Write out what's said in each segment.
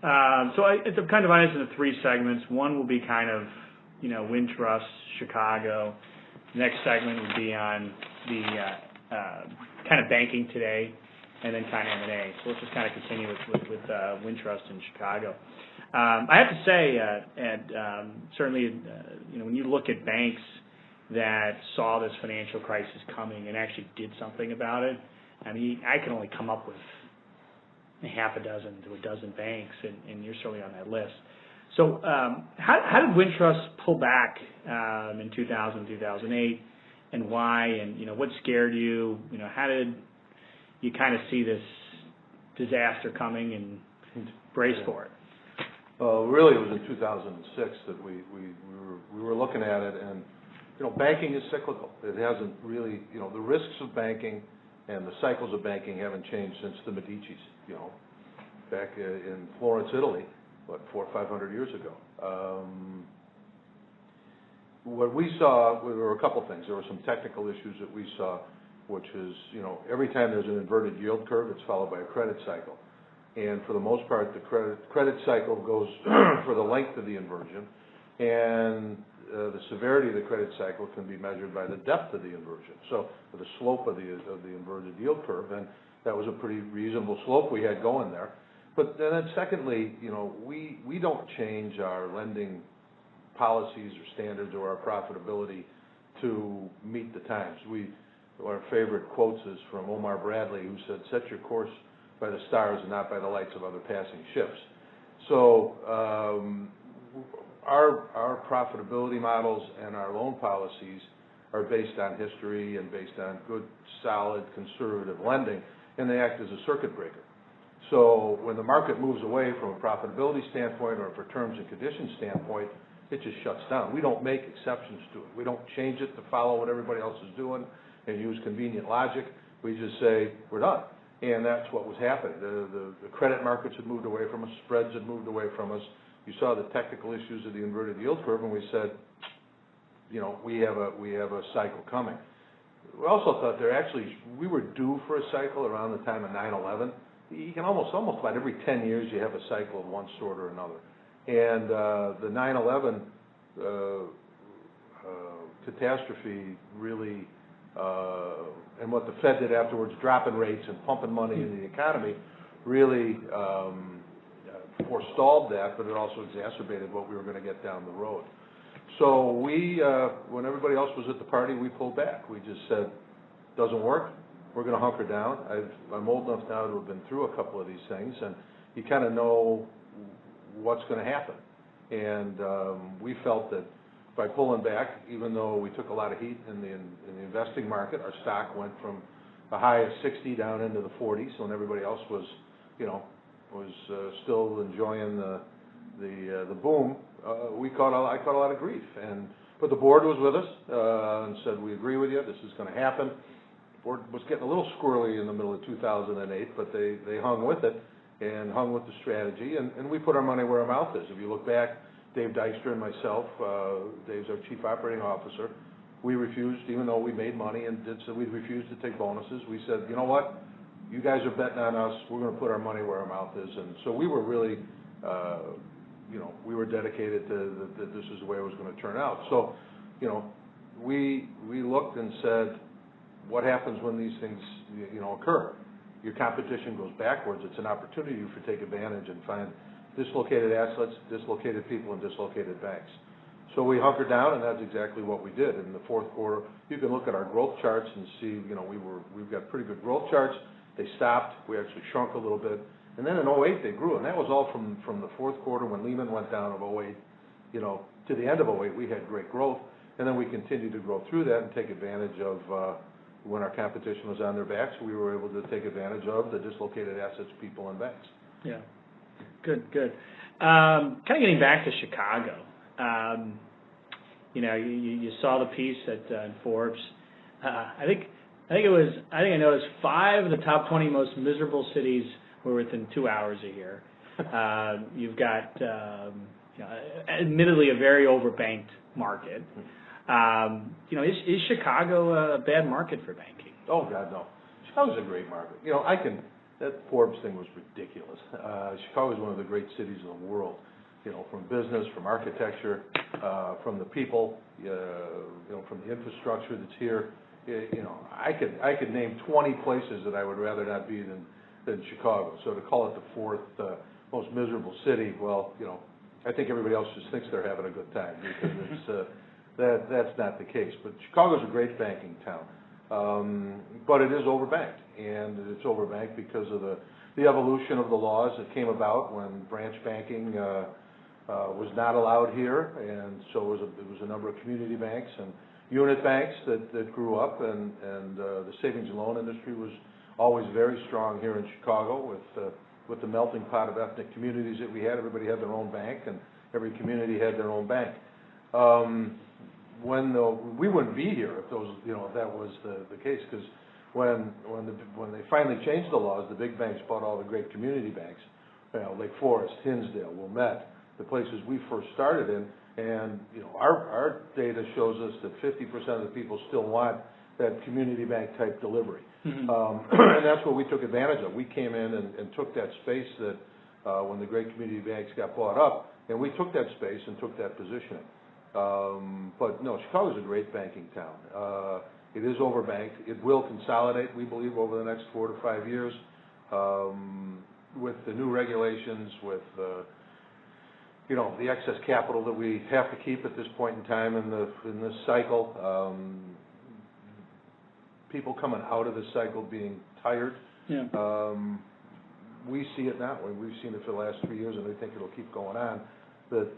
It's kind of divided into three segments. One will be kind of, Wintrust, Chicago. The next segment would be on the kind of banking today, and then kind of M&A. So let's just kind of continue with Wintrust in Chicago. I have to say, Ed, certainly, when you look at banks that saw this financial crisis coming and actually did something about it, I mean, I can only come up with half a dozen to a dozen banks, and you're certainly on that list. So how did Wintrust pull back in 2000, 2008, and why, and what scared you? How did you kind of see this disaster coming and brace for it? Well, really, it was in 2006 that we were looking at it, and banking is cyclical. It hasn't really, the risks of banking and the cycles of banking haven't changed since the Medici's, back in Florence, Italy, 400 or 500 years ago. What we saw, there were a couple things. There were some technical issues that we saw, which is, every time there's an inverted yield curve, it's followed by a credit cycle. And for the most part, the credit cycle goes for the length of the inversion, and the severity of the credit cycle can be measured by the depth of the inversion, so the slope of the inverted yield curve, and that was a pretty reasonable slope we had going there. But then secondly, we don't change our lending policies or standards or our profitability to meet the times. One of our favorite quotes is from Omar Bradley, who said, "Set your course by the stars and not by the lights of other passing ships." So our profitability models and our loan policies are based on history and based on good, solid, conservative lending, and they act as a circuit breaker. So when the market moves away from a profitability standpoint or for terms and conditions standpoint, it just shuts down. We don't make exceptions to it. We don't change it to follow what everybody else is doing and use convenient logic. We just say, we're done. And that's what was happening. The credit markets had moved away from us. Spreads had moved away from us. You saw the technical issues of the inverted yield curve, and we said, we have a cycle coming. We also thought we were due for a cycle around the time of 9/11. You can almost about every 10 years you have a cycle of one sort or another. And the 9/11 catastrophe really, and what the Fed did afterwards, dropping rates and pumping money into the economy, really forestalled that, but it also exacerbated what we were going to get down the road. So when everybody else was at the party, we pulled back. We just said, doesn't work, we're going to hunker down. I'm old enough now to have been through a couple of these things, and you kind of know what's going to happen. And we felt that by pulling back, even though we took a lot of heat in the investing market, our stock went from a high of 60 down into the 40s when everybody else was, still enjoying the boom. I caught a lot of grief, but the board was with us and said, we agree with you, this is going to happen. The board was getting a little squirrely in the middle of 2008, but they hung with it and hung with the strategy, and we put our money where our mouth is. If you look back, Dave Dykstra and myself, Dave's our chief operating officer, we refused, even though we made money and we refused to take bonuses. We said, you know what, you guys are betting on us, we're going to put our money where our mouth is. And so we were really, we were dedicated to that this is the way it was going to turn out. So, we looked and said, what happens when these things, occur? Your competition goes backwards. It's an opportunity for you to take advantage and find dislocated assets, dislocated people, and dislocated banks. So we hunkered down, and that's exactly what we did. In the fourth quarter, you can look at our growth charts and see, we've got pretty good growth charts. They stopped. We actually shrunk a little bit. And then in 2008, they grew, and that was all from the fourth quarter when Lehman went down of 2008, to the end of 2008, we had great growth. And then we continued to grow through that and take advantage of when our competition was on their backs, we were able to take advantage of the dislocated assets, people, and banks. Yeah. Good. Kind of getting back to Chicago. You saw the piece in Forbes. I noticed 5 of the top 20 most miserable cities were within 2 hours a year. You've got, admittedly, a very overbanked market. Is Chicago a bad market for banking? Oh God, no. Chicago's a great market. that Forbes thing was ridiculous. Chicago is one of the great cities in the world, from business, from architecture, from the people, from the infrastructure that's here. I could name 20 places that I would rather not be than Chicago. So to call it the fourth most miserable city, well, I think everybody else just thinks they're having a good time, because it's that's not the case. But Chicago's a great banking town, but it is overbanked, and it's overbanked because of the evolution of the laws that came about when branch banking was not allowed here, and so there was a number of community banks and unit banks that grew up, and the savings and loan industry was always very strong here in Chicago with the melting pot of ethnic communities that we had. Everybody had their own bank, and every community had their own bank. We wouldn't be here if if that was the case, because when they finally changed the laws, the big banks bought all the great community banks, Lake Forest, Hinsdale, Wilmette, the places we first started in, and our data shows us that 50% of the people still want that community bank type delivery. Mm-hmm. And that's what we took advantage of. We came in and took that space that when the great community banks got bought up, and we took that space and took that positioning. But no, Chicago's a great banking town. It is overbanked. It will consolidate, we believe, over the next 4 to 5 years with the new regulations, with the excess capital that we have to keep at this point in time in this cycle. People coming out of this cycle being tired. Yeah. We see it now. We've seen it for the last 3 years, and we think it'll keep going on. That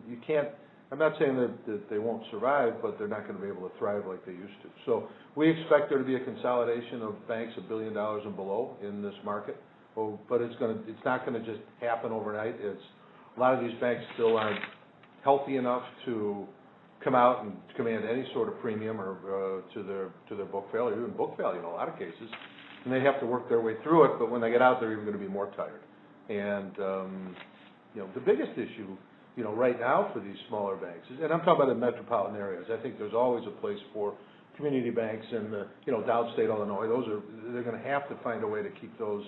you can't. I'm not saying that they won't survive, but they're not going to be able to thrive like they used to. So we expect there to be a consolidation of banks $1 billion and below in this market. But it's not going to just happen overnight. A lot of these banks still aren't healthy enough to come out and command any sort of premium or to their book value, or even book value in a lot of cases, and they have to work their way through it. But when they get out, they're even going to be more tired. And the biggest issue, right now for these smaller banks is, and I'm talking about the metropolitan areas. I think there's always a place for community banks in the downstate Illinois. They're going to have to find a way to keep those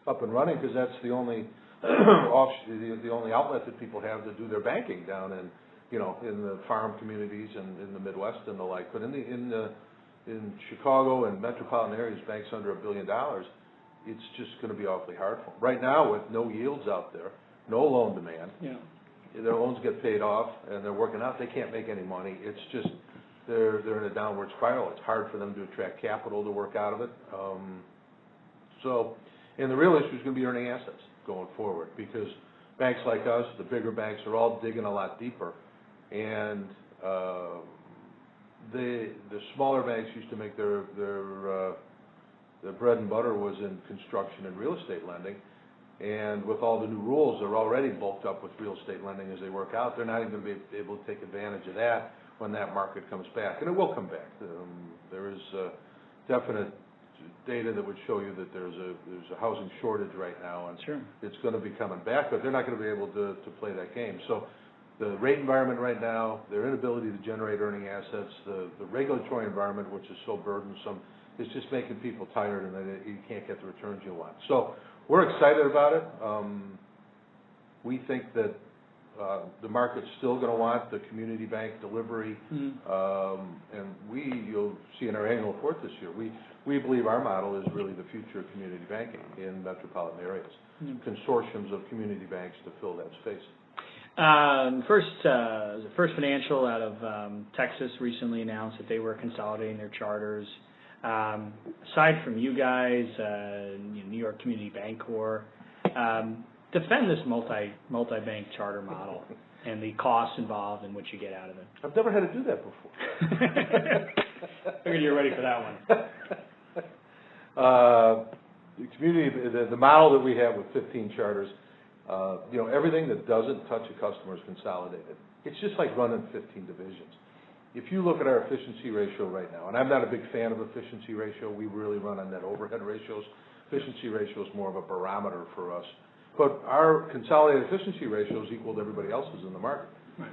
up and running, because that's the only the only outlet that people have to do their banking down in the farm communities and in the Midwest and the like. But in Chicago and metropolitan areas, banks under $1 billion, it's just going to be awfully hard for them. Right now, with no yields out there, no loan demand, their loans get paid off and they're working out. They can't make any money. It's just they're in a downward spiral. It's hard for them to attract capital to work out of it. And the real issue is going to be earning assets going forward, because banks like us, the bigger banks, are all digging a lot deeper, and the smaller banks used to make their bread and butter was in construction and real estate lending, and with all the new rules, they're already bulked up with real estate lending as they work out. They're not even going to be able to take advantage of that when that market comes back, and it will come back. There is definite data that would show you that there's a housing shortage right now, and sure, it's going to be coming back, but they're not going to be able to play that game. So the rate environment right now, their inability to generate earning assets, the regulatory environment, which is so burdensome, is just making people tired, and you can't get the returns you want. So we're excited about it. We think that the market's still going to want the community bank delivery, and you'll see in our annual report this year, we believe our model is really the future of community banking in metropolitan areas, consortiums of community banks to fill that space. First Financial out of Texas recently announced that they were consolidating their charters. Aside from you guys, New York Community Bank Corps, defend this multi-bank charter model and the costs involved and what you get out of it. I've never had to do that before. Figured you're ready for that one. The model that we have with 15 charters, everything that doesn't touch a customer is consolidated. It's just like running 15 divisions. If you look at our efficiency ratio right now, and I'm not a big fan of efficiency ratio, we really run on net overhead ratios. Efficiency ratio is more of a barometer for us. But our consolidated efficiency ratio is equal to everybody else's in the market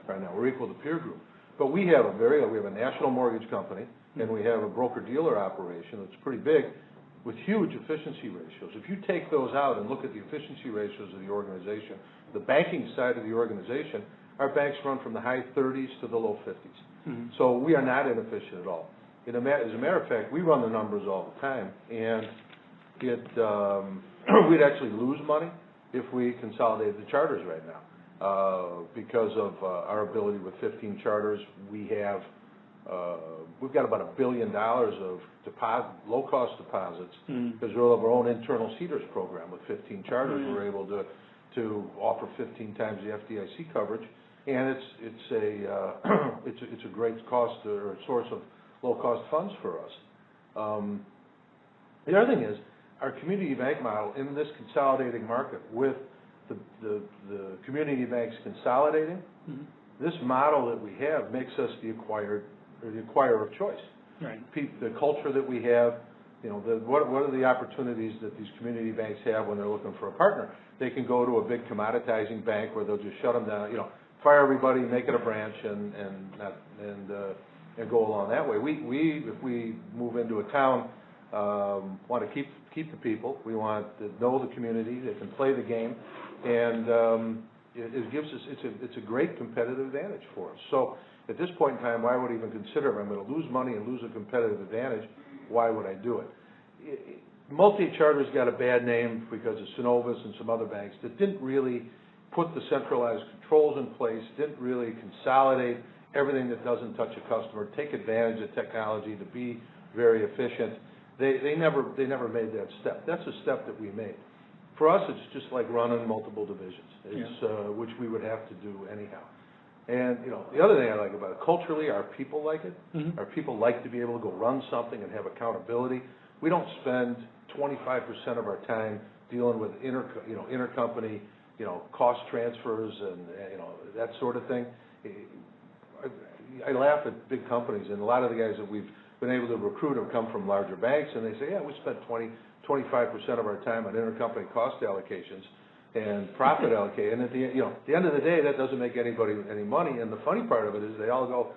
right now. We're equal to peer group. But we have a national mortgage company, and we have a broker-dealer operation that's pretty big. with huge efficiency ratios. If you take those out and look at the efficiency ratios of the organization, the banking side of the organization, our banks run from the high 30s to the low 50s. Mm-hmm. So we are not inefficient at all. As a matter of fact, we run the numbers all the time, and we'd actually lose money if we consolidated the charters right now. Because of our ability with 15 charters, we've got about $1 billion of low-cost deposits because we have our own internal seeders program with 15 charters. We're able to offer 15 times the FDIC coverage, and it's a great cost or a source of low-cost funds for us. The other thing is our community bank model in this consolidating market with the community banks consolidating. This model that we have makes us the acquirer of choice. Right. The culture that we have, what are the opportunities that these community banks have when they're looking for a partner? They can go to a big commoditizing bank where they'll just shut them down, fire everybody, make it a branch, and go along that way. If we move into a town, want to keep the people. We want to know the community. They can play the game, and it gives us. It's a great competitive advantage for us. So at this point in time, why would I even consider it? I'm going to lose money and lose a competitive advantage. Why would I do it? Multi-charters got a bad name because of Synovus and some other banks that didn't really put the centralized controls in place, didn't really consolidate everything that doesn't touch a customer, take advantage of technology to be very efficient. They never made that step. That's a step that we made. For us, it's just like running multiple divisions, which we would have to do anyhow. And the other thing I like about it, culturally, our people like it. Our people like to be able to go run something and have accountability. We don't spend 25% of our time dealing with intercompany, cost transfers and that sort of thing. I laugh at big companies, and a lot of the guys that we've been able to recruit have come from larger banks, and they say, yeah, we spend 25% of our time on intercompany cost allocations and profit allocation. And at the end of the day, that doesn't make anybody any money. And the funny part of it is they all go,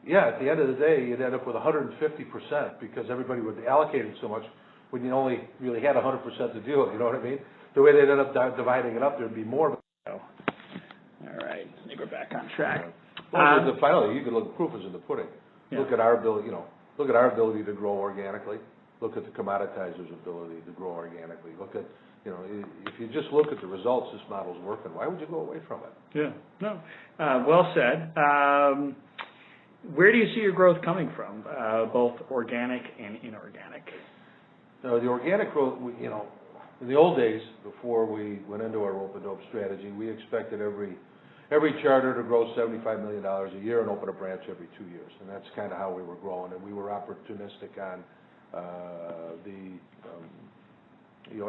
yeah, at the end of the day, you'd end up with 150% because everybody would allocate it so much when you only really had 100% to deal with. You know what I mean? The way they'd end up dividing it up, there'd be more. All right, I think we're back on track. Well, finally, you could look. Proof is in the pudding. Yeah. Look at our ability. Look at our ability to grow organically. Look at the commoditizer's ability to grow organically. Look at, if you just look at the results, this model's working. Why would you go away from it? Yeah. No. Well said. Where do you see your growth coming from, both organic and inorganic? The organic growth, in the old days, before we went into our rope-a-dope strategy, we expected every charter to grow $75 million a year and open a branch every 2 years, and that's kind of how we were growing. And we were opportunistic on the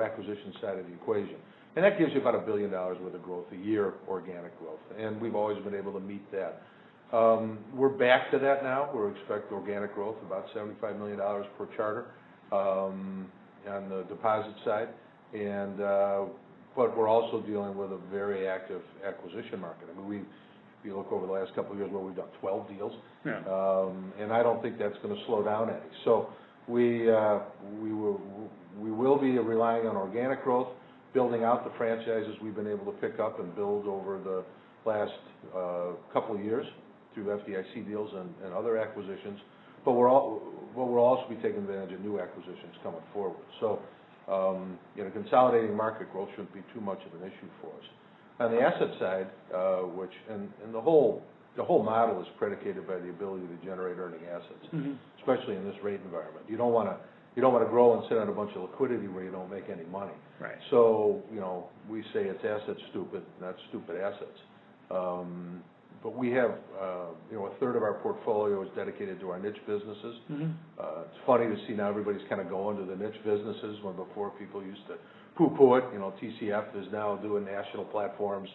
acquisition side of the equation, and that gives you about $1 billion worth of growth a year, organic growth, and we've always been able to meet that. We're back to that now. We expect organic growth about $75 million per charter on the deposit side, and but we're also dealing with a very active acquisition market. I mean, if you look over the last couple of years, we've done 12 deals, and I don't think that's going to slow down any. So we will be relying on organic growth, building out the franchises we've been able to pick up and build over the last couple of years through FDIC deals and other acquisitions. But we'll also be taking advantage of new acquisitions coming forward. So, consolidating market growth shouldn't be too much of an issue for us. On the asset side, the whole model is predicated by the ability to generate earning assets, especially in this rate environment. You don't want to grow and sit on a bunch of liquidity where you don't make any money. Right. So, we say it's asset stupid, not stupid assets. But we have, a third of our portfolio is dedicated to our niche businesses. It's funny to see now everybody's kind of going to the niche businesses when before people used to poo-poo it. TCF is now doing national platforms.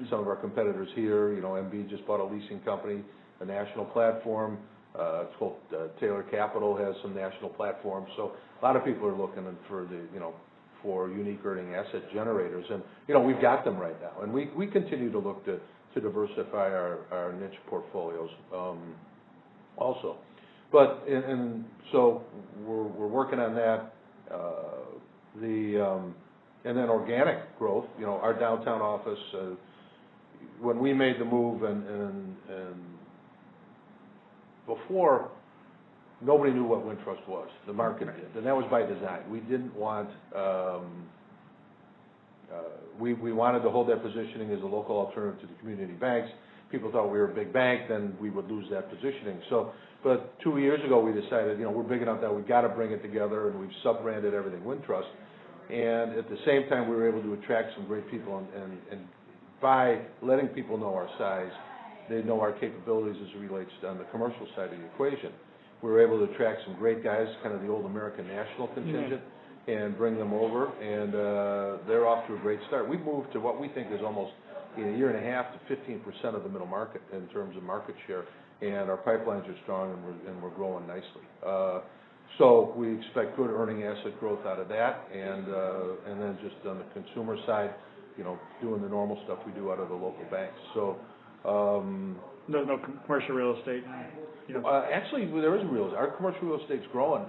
Some of our competitors here, MB just bought a leasing company, a national platform. It's called Taylor Capital has some national platforms. So a lot of people are looking for for unique earning asset generators, and we've got them right now, and we continue to look to diversify our niche portfolios also. But and so we're working on that. And then organic growth, our downtown office, when we made the move and before, nobody knew what Wintrust was. The market did, and that was by design. We didn't want, we wanted to hold that positioning as a local alternative to the community banks. People thought we were a big bank, then we would lose that positioning. But 2 years ago we decided, we're big enough that we've got to bring it together, and we've sub-branded everything Wintrust. And at the same time, we were able to attract some great people, and by letting people know our size, they know our capabilities as it relates to on the commercial side of the equation. We were able to attract some great guys, kind of the old American National contingent, and bring them over, and they're off to a great start. We've moved to what we think is almost in a year and a half to 15% of the middle market in terms of market share, and our pipelines are strong, and we're growing nicely. So we expect good earning asset growth out of that, and then just on the consumer side, doing the normal stuff we do out of the local banks. So no commercial real estate. Actually, there is our commercial real estate's growing.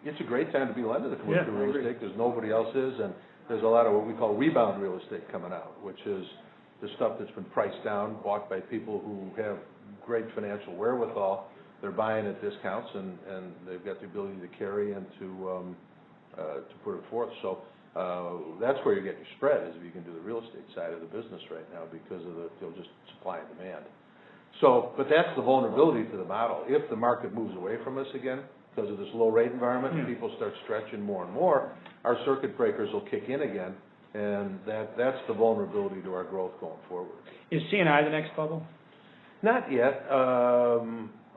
It's a great time to be lending to commercial real estate because nobody else is, and there's a lot of what we call rebound real estate coming out, which is the stuff that's been priced down, bought by people who have great financial wherewithal. They're buying at discounts, and they've got the ability to carry and to put it forth. So that's where you're getting your spread, is if you can do the real estate side of the business right now because of the just supply and demand. So, but that's the vulnerability to the model. If the market moves away from us again because of this low rate environment, and people start stretching more and more, our circuit breakers will kick in again, and that's the vulnerability to our growth going forward. Is C&I the next bubble? Not yet.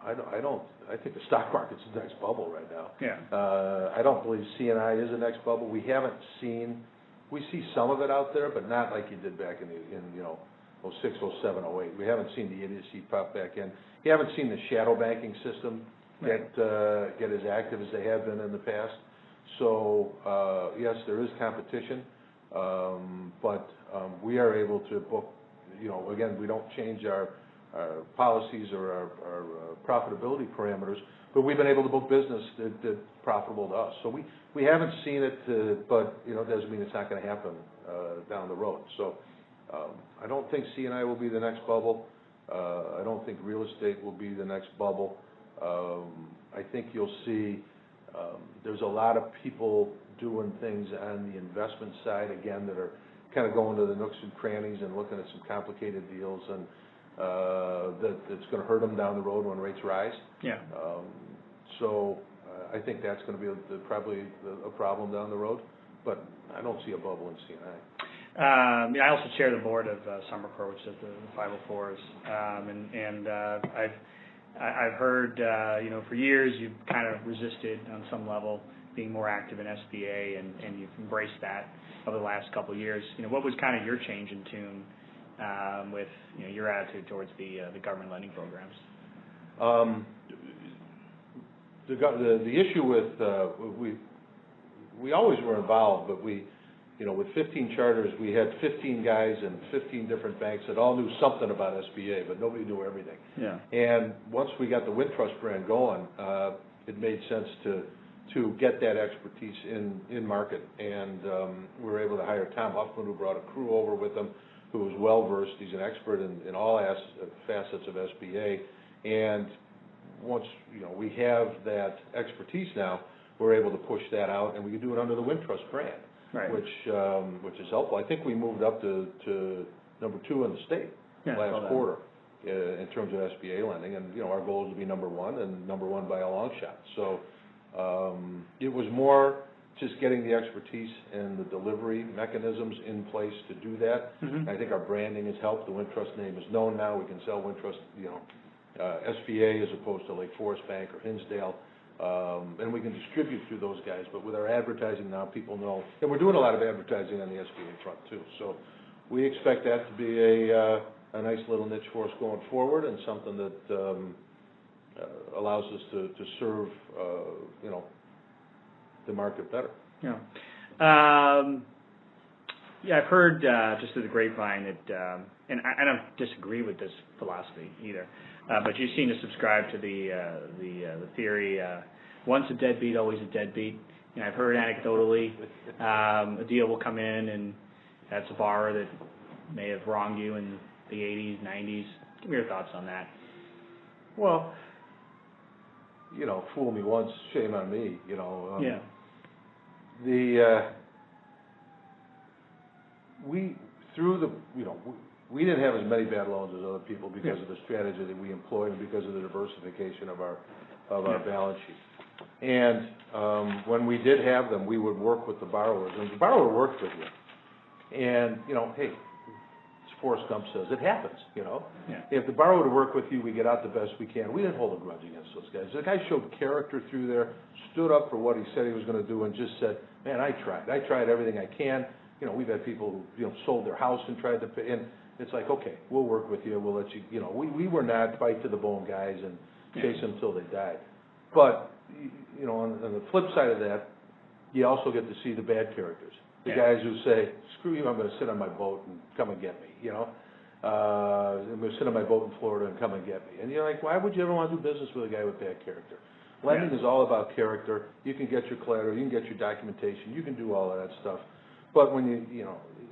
I think the stock market's the next bubble right now. Yeah. I don't believe C&I is the next bubble. We see some of it out there, but not like you did back in 06, 07, 08. We haven't seen the idiocy pop back in. You haven't seen the shadow banking system get as active as they have been in the past. So yes, there is competition, but we are able to book. Again, we don't change our policies or our profitability parameters, but we've been able to book business that's profitable to us. So we haven't seen it, but it doesn't mean it's not going to happen down the road. So I don't think C&I will be the next bubble. I don't think real estate will be the next bubble. I think you'll see there's a lot of people doing things on the investment side again that are kind of going to the nooks and crannies and looking at some complicated deals, and that's going to hurt them down the road when rates rise. Yeah. So I think that's going to be probably a problem down the road, but I don't see a bubble in C&I. I also chair the board of Summercore, which is the 504s, and I've heard for years you've kind of resisted on some level being more active in SBA, and you've embraced that over the last couple of years. What was kind of your change in tune with your attitude towards the government lending programs? The issue with we always were involved, but with 15 charters, we had 15 guys in 15 different banks that all knew something about SBA, but nobody knew everything. Yeah. And once we got the Wintrust brand going, it made sense to get that expertise in market, and we were able to hire Tom Huffman, who brought a crew over with him, who was well-versed. He's an expert in all facets of SBA. And once, we have that expertise now, we're able to push that out, and we can do it under the Wintrust brand, right, which is helpful. I think we moved up to number 2 in the state last quarter in terms of SBA lending, and, our goal is to be number 1, and number 1 by a long shot. So it was more just getting the expertise and the delivery mechanisms in place to do that. Mm-hmm. I think our branding has helped. The Wintrust name is known now. We can sell Wintrust, SBA as opposed to Lake Forest Bank or Hinsdale, and we can distribute through those guys. But with our advertising now, people know, and we're doing a lot of advertising on the SBA front too. So we expect that to be a nice little niche for us going forward, and something that allows us to serve, the market better. Yeah. I've heard just through the grapevine that, and I don't disagree with this philosophy either, but you seem to subscribe to the theory, once a deadbeat, always a deadbeat, I've heard anecdotally a deal will come in and that's a borrower that may have wronged you in the 80s, 90s. Give me your thoughts on that. Well, fool me once, shame on me. Yeah. We didn't have as many bad loans as other people because of the strategy that we employed and because of the diversification of our balance sheet. And when we did have them, we would work with the borrowers, and the borrower worked with you. And hey, as Forrest Gump says, it happens. If the borrower would work with you, we get out the best we can. We didn't hold a grudge against those guys. The guy showed character through there, stood up for what he said he was going to do, and just said, "Man, I tried everything I can." We've had people who sold their house and tried to pay, and it's like, okay, we'll work with you. We'll let you. We were not fight to the bone guys and chase them until they died. But on the flip side of that, you also get to see the bad characters. The guys who say, "Screw you, I'm going to sit on my boat and come and get me." I'm going to sit on my boat in Florida and come and get me. And you're like, why would you ever want to do business with a guy with bad character? Lending is all about character. You can get your collateral, you can get your documentation, you can do all of that stuff. But when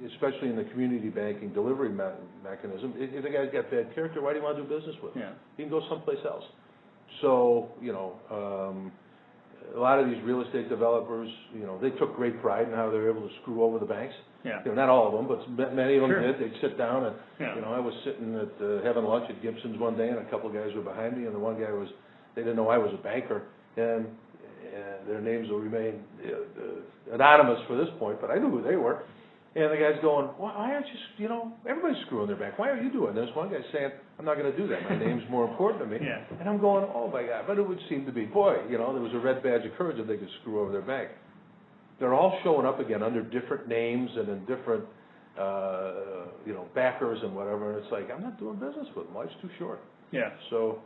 especially in the community banking delivery mechanism, if the guy's got bad character, why do you want to do business with him? You can go someplace else. So, a lot of these real estate developers, they took great pride in how they were able to screw over the banks. Not all of them, but many of them did. They'd sit down and, I was sitting at having lunch at Gibson's one day, and a couple of guys were behind me, and the one guy they didn't know I was a banker, and their names will remain anonymous for this point, but I knew who they were. And the guy's going, why aren't you, everybody's screwing their bank. Why are you doing this? One guy's saying, I'm not going to do that. My name's more important to me. And I'm going, oh, my God. But it would seem to be, there was a red badge of courage if they could screw over their bank. They're all showing up again under different names and in different, backers and whatever. And it's like, I'm not doing business with them. Life's too short. So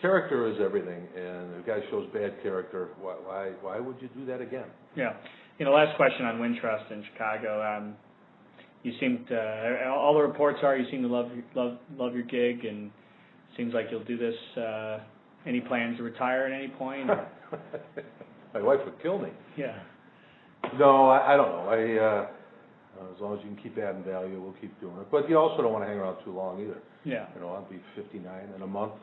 character is everything. And if a guy shows bad character, why would you do that again? Last question on Wintrust in Chicago. You seem to, all the reports are, you seem to love your gig, and it seems like you'll do this. Any plans to retire at any point? My wife would kill me. No, I don't know. As long as you can keep adding value, we'll keep doing it. But you also don't want to hang around too long either. I'll be 59 in a month.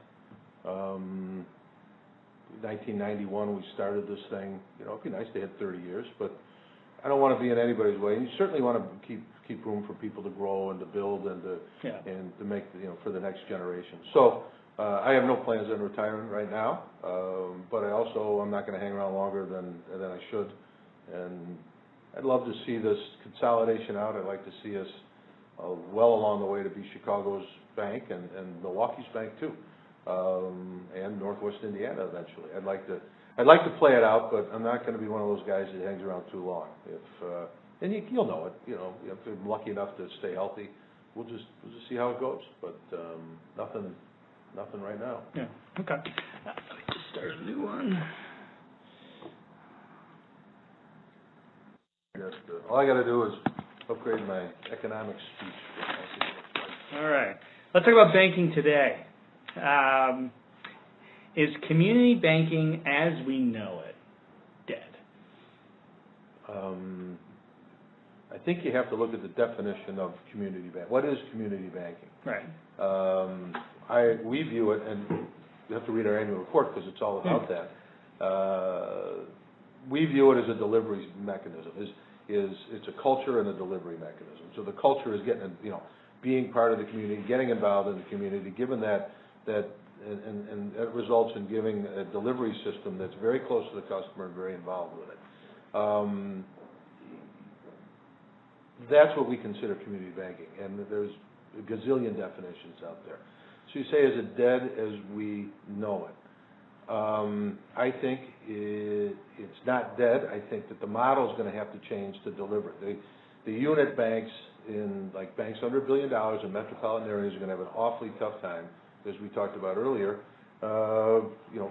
1991 we started this thing. It'd be nice to hit 30 years, but I don't want to be in anybody's way. And you certainly want to keep room for people to grow and to build and to make for the next generation. So I have no plans on retiring right now, but I'm not going to hang around longer than I should. And I'd love to see this consolidation out. I'd like to see us well along the way to be Chicago's bank and Milwaukee's bank too. And Northwest Indiana eventually. I'd like to play it out, but I'm not going to be one of those guys that hangs around too long. And you'll know it. If I'm lucky enough to stay healthy, we'll just see how it goes. But nothing right now. Okay. Let me just start a new one. All I got to do is upgrade my economics speech. All right. Let's talk about banking today. Is community banking as we know it dead? I think you have to look at the definition of community bank. What is community banking? Right. We view it, and you have to read our annual report because it's all about that. We view it as a delivery mechanism. It's a culture and a delivery mechanism. So the culture is being part of the community, getting involved in the community, given that and it results in giving a delivery system that's very close to the customer and very involved with it. That's what we consider community banking, and there's a gazillion definitions out there. So you say, is it dead as we know it? I think it's not dead. I think that the model is going to have to change to deliver it. The unit banks banks under $1 billion in metropolitan areas are going to have an awfully tough time, as we talked about earlier,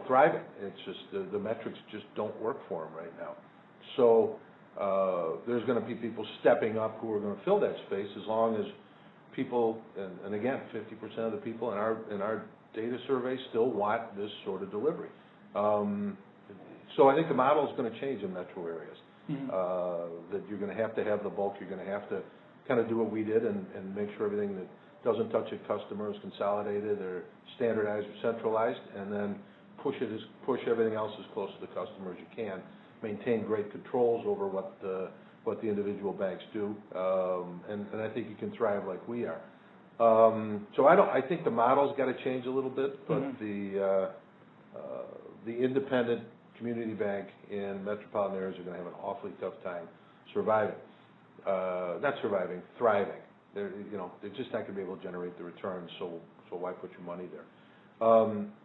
thriving. It's just the metrics just don't work for them right now. So there's going to be people stepping up who are going to fill that space as long as people, and again, 50% of the people in our data survey still want this sort of delivery. So I think the model is going to change in metro areas. Mm-hmm. That you're going to have the bulk. You're going to have to kind of do what we did and make sure everything that doesn't touch a customer is consolidated or standardized or centralized, and then push everything else as close to the customer as you can. Maintain great controls over what the individual banks do, and I think you can thrive like we are. So I think the model's got to change a little bit, but Mm-hmm. the independent community bank in metropolitan areas are going to have an awfully tough time surviving. Not surviving, thriving. They're just not going to be able to generate the returns. So why put your money there?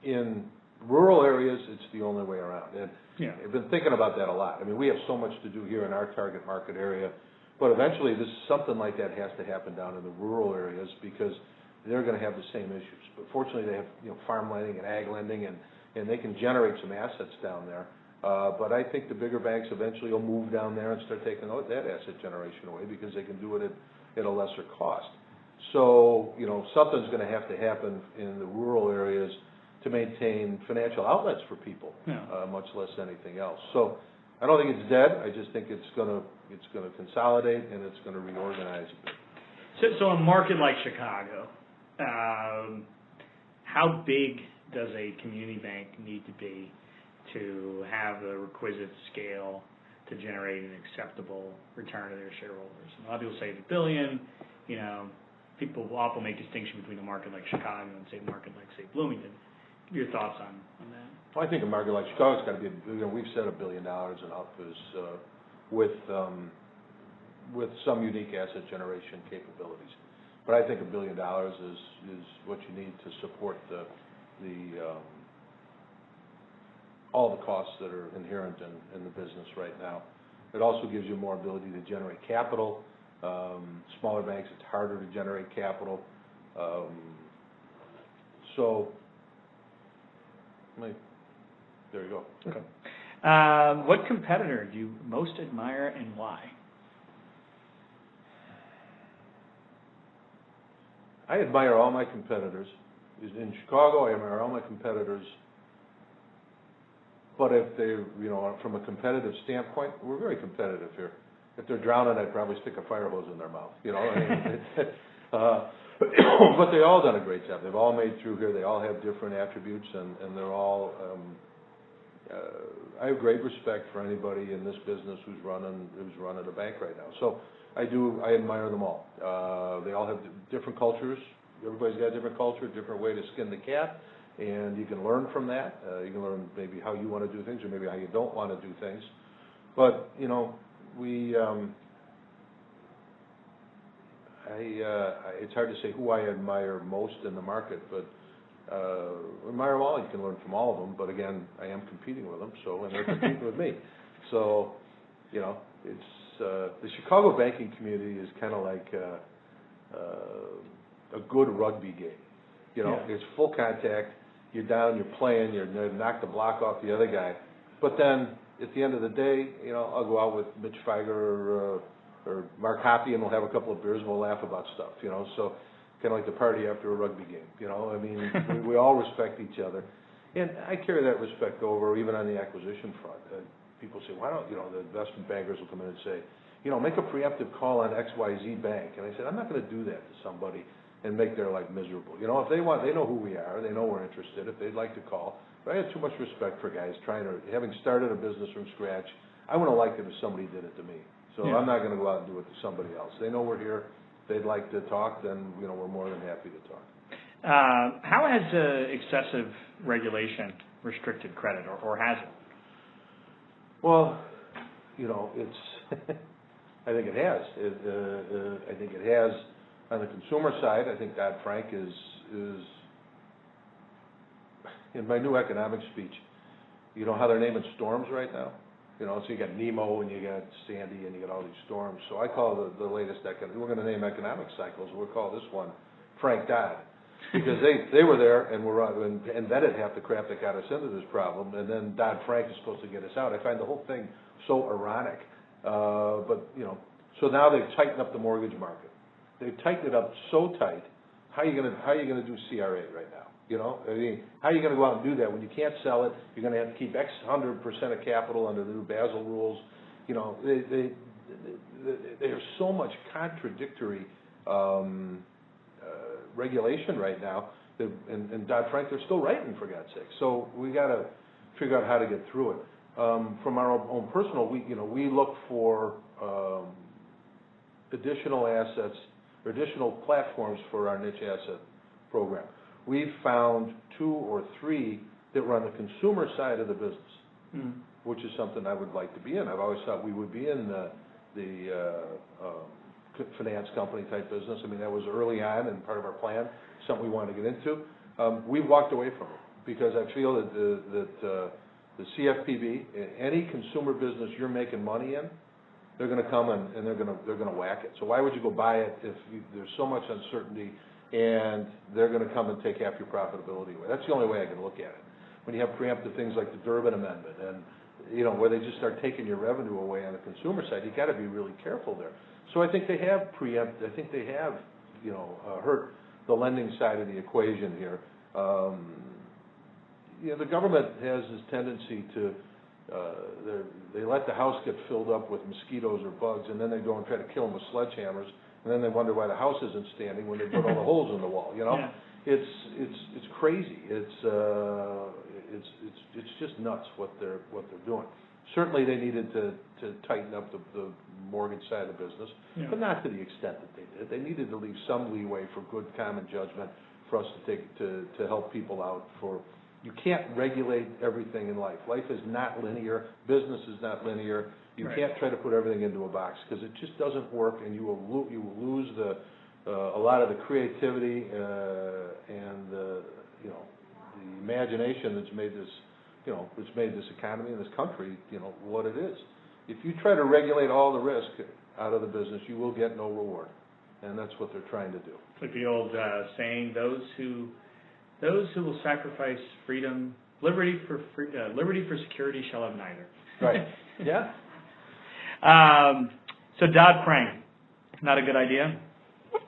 In rural areas, it's the only way around. And I've been thinking about that a lot. I mean, we have so much to do here in our target market area, but eventually something like that has to happen down in the rural areas because they're going to have the same issues. But fortunately, they have farm lending and ag lending, and they can generate some assets down there. But I think the bigger banks eventually will move down there and start taking that asset generation away because they can do it at a lesser cost. So, something's going to happen in the rural areas to maintain financial outlets for people, much less anything else. So I don't think it's dead. I just think it's going to consolidate and it's going to reorganize a bit. So a market like Chicago, how big does a community bank need to be to have the requisite scale to generate an acceptable return to their shareholders? And a lot of people say $1 billion. People often make distinction between a market like Chicago and say a market like, say, Bloomington. Your thoughts on that? Well, I think a market like Chicago's got to be. We've said $1 billion and up is with some unique asset generation capabilities. But I think $1 billion is what you need to support all the costs that are inherent in the business right now. It also gives you more ability to generate capital. Smaller banks, it's harder to generate capital. There you go. Okay. What competitor do you most admire and why? I admire all my competitors. In Chicago, I admire all my competitors. But if they're, from a competitive standpoint, we're very competitive here. If they're drowning, I'd probably stick a fire hose in their mouth. But they all done a great job. They've all made through here. They all have different attributes, and they're all. I have great respect for anybody in this business who's running a bank right now. So I admire them all. They all have different cultures. Everybody's got a different culture, different way to skin the cat, and you can learn from that. You can learn maybe how you want to do things, or maybe how you don't want to do things. But it's hard to say who I admire most in the market, but admire them all. You can learn from all of them, but again, I am competing with them, and they're competing with me. So, it's the Chicago banking community is kind of like a good rugby game. It's full contact. You're down, you're playing, you're knock the block off the other guy, but then at the end of the day, I'll go out with Mitch Feiger or Mark Hoppy, and we'll have a couple of beers and we'll laugh about stuff, so kind of like the party after a rugby game, I mean, we all respect each other, and I carry that respect over even on the acquisition front. People say, why don't, the investment bankers will come in and say, make a preemptive call on XYZ bank, and I said, I'm not going to do that to somebody and make their life miserable. If they want, they know who we are, they know we're interested, if they'd like to call. But I have too much respect for guys having started a business from scratch. I wouldn't have liked it if somebody did it to me. So I'm not going to go out and do it to somebody else. They know we're here. If they'd like to talk, then we're more than happy to talk. How has excessive regulation restricted credit, or has it? Well, it's. I think it has. I think it has on the consumer side. I think Dodd-Frank is in my new economic speech. You know how they're naming storms right now? So you got Nemo and you got Sandy and you got all these storms. So I call the latest we're going to name economic cycles. We'll call this one Frank Dodd, because they were there and invented half the crap that got us into this problem, and then Dodd-Frank is supposed to get us out. I find the whole thing so ironic. But so now they've tightened up the mortgage market. They've tightened it up so tight. how are you gonna do CRA right now? You know, I mean, how are you gonna go out and do that when you can't sell it? You're gonna have to keep X 100% of capital under the new Basel rules. You know, there's so much contradictory regulation right now. And Dodd-Frank, they're still writing, for God's sake. So we got to figure out how to get through it. From our own personal, we look for additional assets or additional platforms for our niche asset program. We've found 2 or 3 that run the consumer side of the business, which is something I would like to be in. I've always thought we would be in the finance company type business. I mean, that was early on and part of our plan, something we wanted to get into. We've walked away from it because I feel that the CFPB, any consumer business you're making money in, they're going to come and they're going to whack it. So why would you go buy it if there's so much uncertainty and they're going to come and take half your profitability away? That's the only way I can look at it. When you have preemptive things like the Durbin Amendment and where they just start taking your revenue away on the consumer side, you got to be really careful there. So I think they have I think they have hurt the lending side of the equation here. The government has this tendency to they let the house get filled up with mosquitoes or bugs, and then they go and try to kill them with sledgehammers, and then they wonder why the house isn't standing when they put all the holes in the wall. Yeah. It's crazy. It's just nuts what they're doing. Certainly they needed to tighten up the mortgage side of the business, but not to the extent that they did. They needed to leave some leeway for good common judgment for us to help people out. You can't regulate everything in life. Life is not linear. Business is not linear. You can't try to put everything into a box because it just doesn't work, and you will lose a lot of the creativity and the imagination that's made this economy and this country what it is. If you try to regulate all the risk out of the business, you will get no reward, and that's what they're trying to do. Like the old saying, those who will sacrifice liberty for security shall have neither. Right. Yeah. So Dodd-Frank, not a good idea?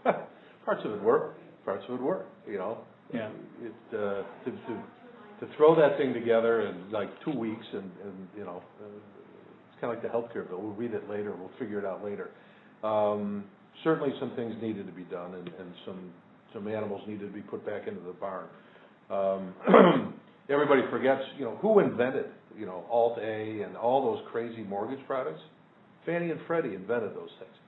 Parts of it work. Parts of it work. Yeah. To throw that thing together in like 2 weeks, and it's kind of like the healthcare bill. We'll read it later. We'll figure it out later. Certainly, some things needed to be done, and some animals needed to be put back into the barn. Everybody forgets, who invented, Alt-A and all those crazy mortgage products? Fannie and Freddie invented those things,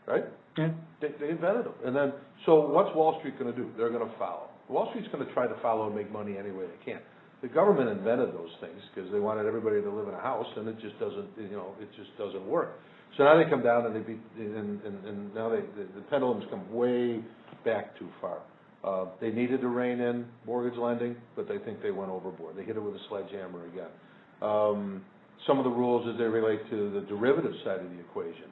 right? Yeah. They invented them. And then, so what's Wall Street going to do? They're going to follow. Wall Street's going to try to follow and make money any way they can. The government invented those things because they wanted everybody to live in a house, and it just doesn't work. So now they come down and and now the pendulum's come way back too far. They needed to rein in mortgage lending, but they think they went overboard. They hit it with a sledgehammer again. Some of the rules as they relate to the derivative side of the equation,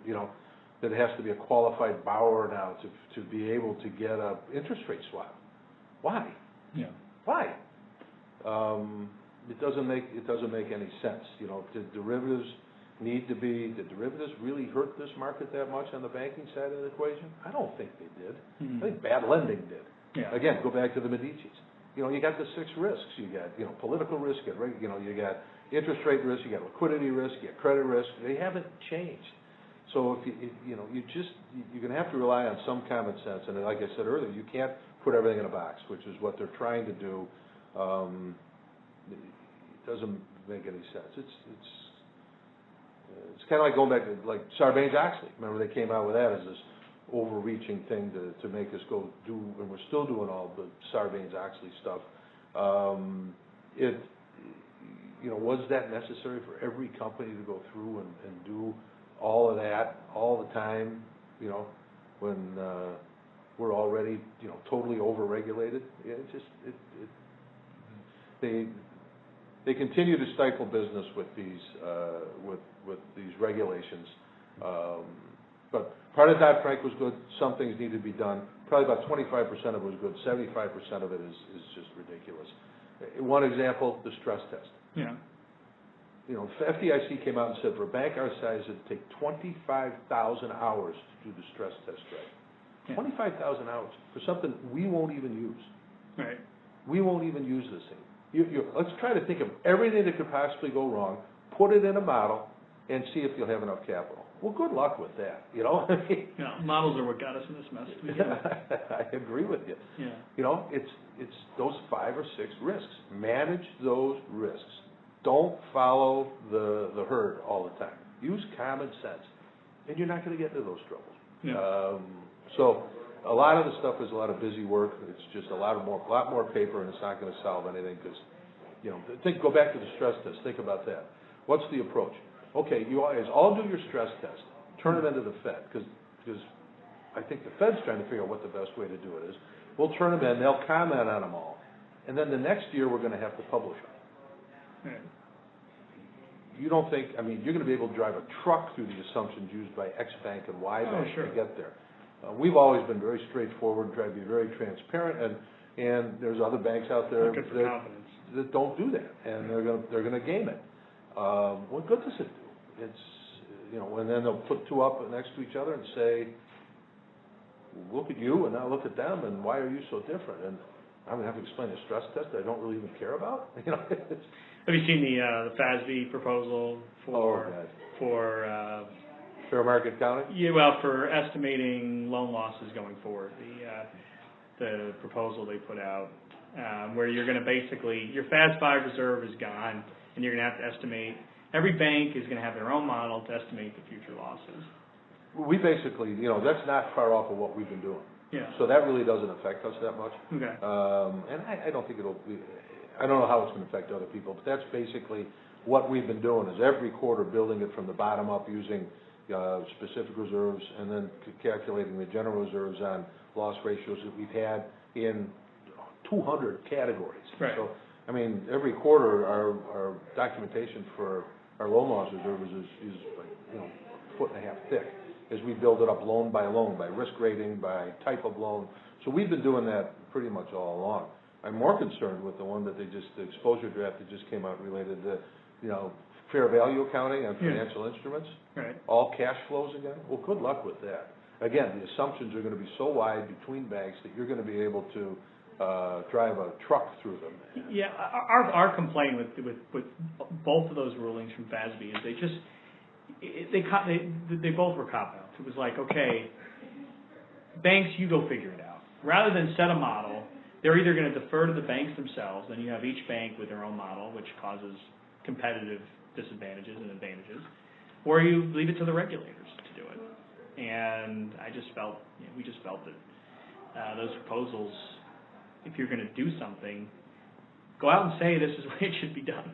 that it has to be a qualified borrower now to be able to get a interest rate swap. Why? Yeah. Why? It doesn't make any sense. Did derivatives really hurt this market that much on the banking side of the equation? I don't think they did. I think bad lending did. Yeah. Again, go back to the Medicis. You got the 6 risks. You got, political risk. You got interest rate risk. You got liquidity risk. You got credit risk. They haven't changed. So if you're going to have to rely on some common sense. And like I said earlier, you can't put everything in a box, which is what they're trying to do. It doesn't make any sense. It's kind of like going back to like Sarbanes-Oxley. Remember they came out with that as this overreaching thing to make us go do, and we're still doing all the Sarbanes-Oxley stuff. Was that necessary for every company to go through and do all of that all the time? When we're already totally overregulated. They continue to stifle business with these regulations. But part of Dodd-Frank was good. Some things need to be done. Probably about 25% of it was good. 75% of it is just ridiculous. One example, the stress test. Yeah. The FDIC came out and said for a bank our size, it'd take 25,000 hours to do the stress test right. Yeah. $25,000 for something we won't even use. Right. We won't even use this thing. Let's try to think of everything that could possibly go wrong, put it in a model, and see if you'll have enough capital. Well, good luck with that, you know? Yeah, models are what got us in this mess. I agree with you. Yeah. You know, it's those 5 or 6 risks. Manage those risks. Don't follow the herd all the time. Use common sense, and you're not going to get into those troubles. Yeah. So a lot of the stuff is a lot of busy work. It's just a lot more paper, and it's not going to solve anything because, you know, go back to the stress test. Think about that. What's the approach? Okay, you guys all do your stress test. Turn it into the Fed because I think the Fed's trying to figure out what the best way to do it is. We'll turn them in. They'll comment on them all, and then the next year we're going to have to publish them. Right. You don't think? I mean, you're going to be able to drive a truck through the assumptions used by X bank and Y bank sure. to get there. We've always been very straightforward, try to be very transparent, and there's other banks out there that don't do that, and they're going to game it. What good does it do? It's, you know, and then they'll put 2 up next to each other and say, look at you and now look at them, and why are you so different? And I'm going to have to explain a stress test that I don't really even care about. You know. Have you seen the FASB proposal for fair market accounting? Yeah, well, for estimating loan losses going forward, the proposal they put out, where you're going to basically, your FAS 5 reserve is gone, and you're going to have to estimate. Every bank is going to have their own model to estimate the future losses. We basically, you know, that's not far off of what we've been doing. Yeah. So that really doesn't affect us that much. Okay. And I don't think it'll be, I don't know how it's going to affect other people, but that's basically what we've been doing is every quarter building it from the bottom up using specific reserves and then calculating the general reserves on loss ratios that we've had in 200 categories. Right. So, I mean, every quarter our documentation for our loan loss reserves is like, you know, 1.5 feet thick as we build it up loan, by risk rating, by type of loan. So we've been doing that pretty much all along. I'm more concerned with the one that the exposure draft that just came out related to, you know, fair value accounting on financial instruments. Right. All cash flows again. Well, good luck with that. Again, the assumptions are going to be so wide between banks that you're going to be able to drive a truck through them. Yeah, our complaint with both of those rulings from FASB is they both were cop-outs. It was like, okay, banks, you go figure it out. Rather than set a model, they're either going to defer to the banks themselves, and you have each bank with their own model, which causes competitive disadvantages and advantages, or you leave it to the regulators to do it. And I just felt, we just felt that those proposals, if you're going to do something, go out and say this is the way it should be done.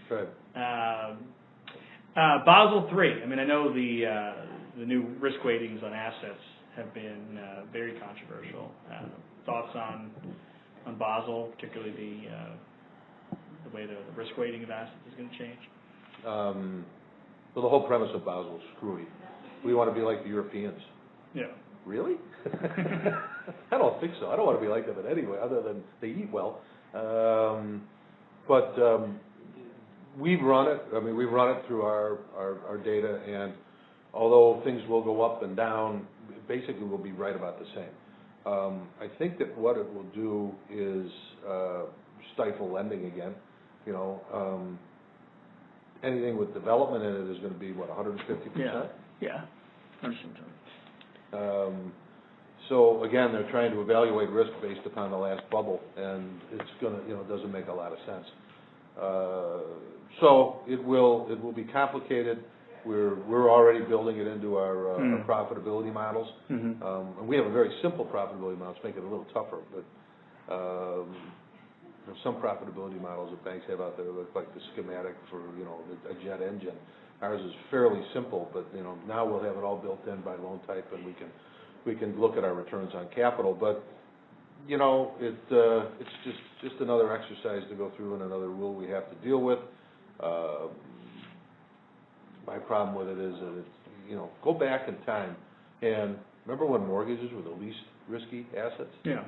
Right. Basel III. I mean, I know the new risk weightings on assets have been very controversial. Thoughts on Basel, particularly the way the risk weighting of assets is going to change? Well, the whole premise of Basel is screwy. We want to be like the Europeans. Yeah. Really? I don't think so. I don't want to be like them in any way, other than they eat well. But we've run it. I mean, we've run it through our data, and although things will go up and down, basically we'll be right about the same. I think that what it will do is stifle lending again. You know, anything with development in it is going to be, what, 150%? Yeah. So again, they're trying to evaluate risk based upon the last bubble, and it's gonna, you know, it doesn't make a lot of sense. So it will be complicated. We're already building it into our profitability models, and we have a very simple profitability model to make it a little tougher. But some profitability models that banks have out there look like the schematic for, you know, a jet engine. Ours is fairly simple, but, you know, now we'll have it all built in by loan type, and we can look at our returns on capital. But, you know, it's just another exercise to go through and another rule we have to deal with. My problem with it is that it's, you know, go back in time and remember when mortgages were the least risky assets? Yeah.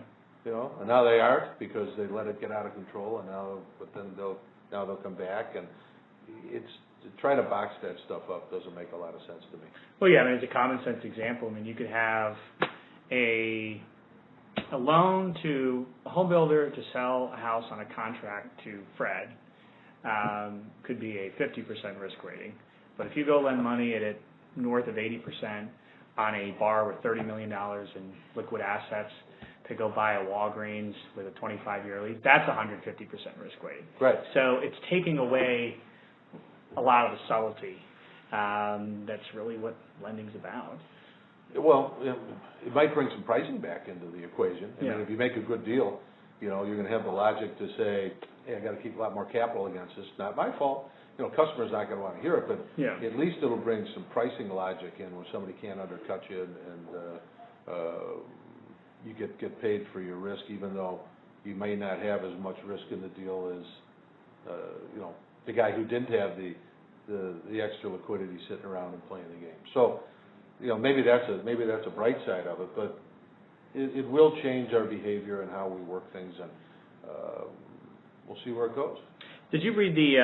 You know, and now they aren't because they let it get out of control, and then they'll come back, and it's trying to box that stuff up doesn't make a lot of sense to me. Well, yeah, I mean, it's a common sense example. I mean, you could have a loan to a home builder to sell a house on a contract to Fred could be a 50% risk rating. But if you go lend money at it north of 80% on a borrower with $30 million in liquid assets to go buy a Walgreens with a 25-year lease, that's 150% risk rating. Right. So it's taking away a lot of the subtlety. That's really what lending's about. Well, it might bring some pricing back into the equation. I mean, if you make a good deal, you're going to have the logic to say, hey, I got to keep a lot more capital against this. Not my fault. Customers not going to want to hear it, but at least it'll bring some pricing logic in where somebody can't undercut you and you get paid for your risk, even though you may not have as much risk in the deal as the guy who didn't have the extra liquidity sitting around and playing the game. So, maybe that's a bright side of it, but it will change our behavior and how we work things, and we'll see where it goes. Did you read the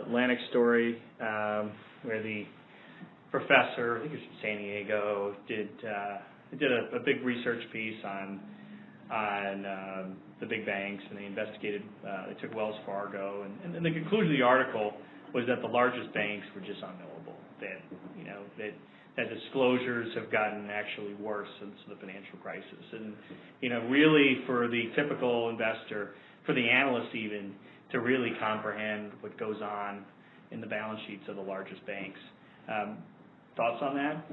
Atlantic story where the professor, I think it was from San Diego, did a big research piece on the big banks, and they investigated. They took Wells Fargo, and the conclusion of the article was that the largest banks were just unknowable. That disclosures have gotten actually worse since the financial crisis, and really for the typical investor, for the analyst even, to really comprehend what goes on in the balance sheets of the largest banks. Thoughts on that?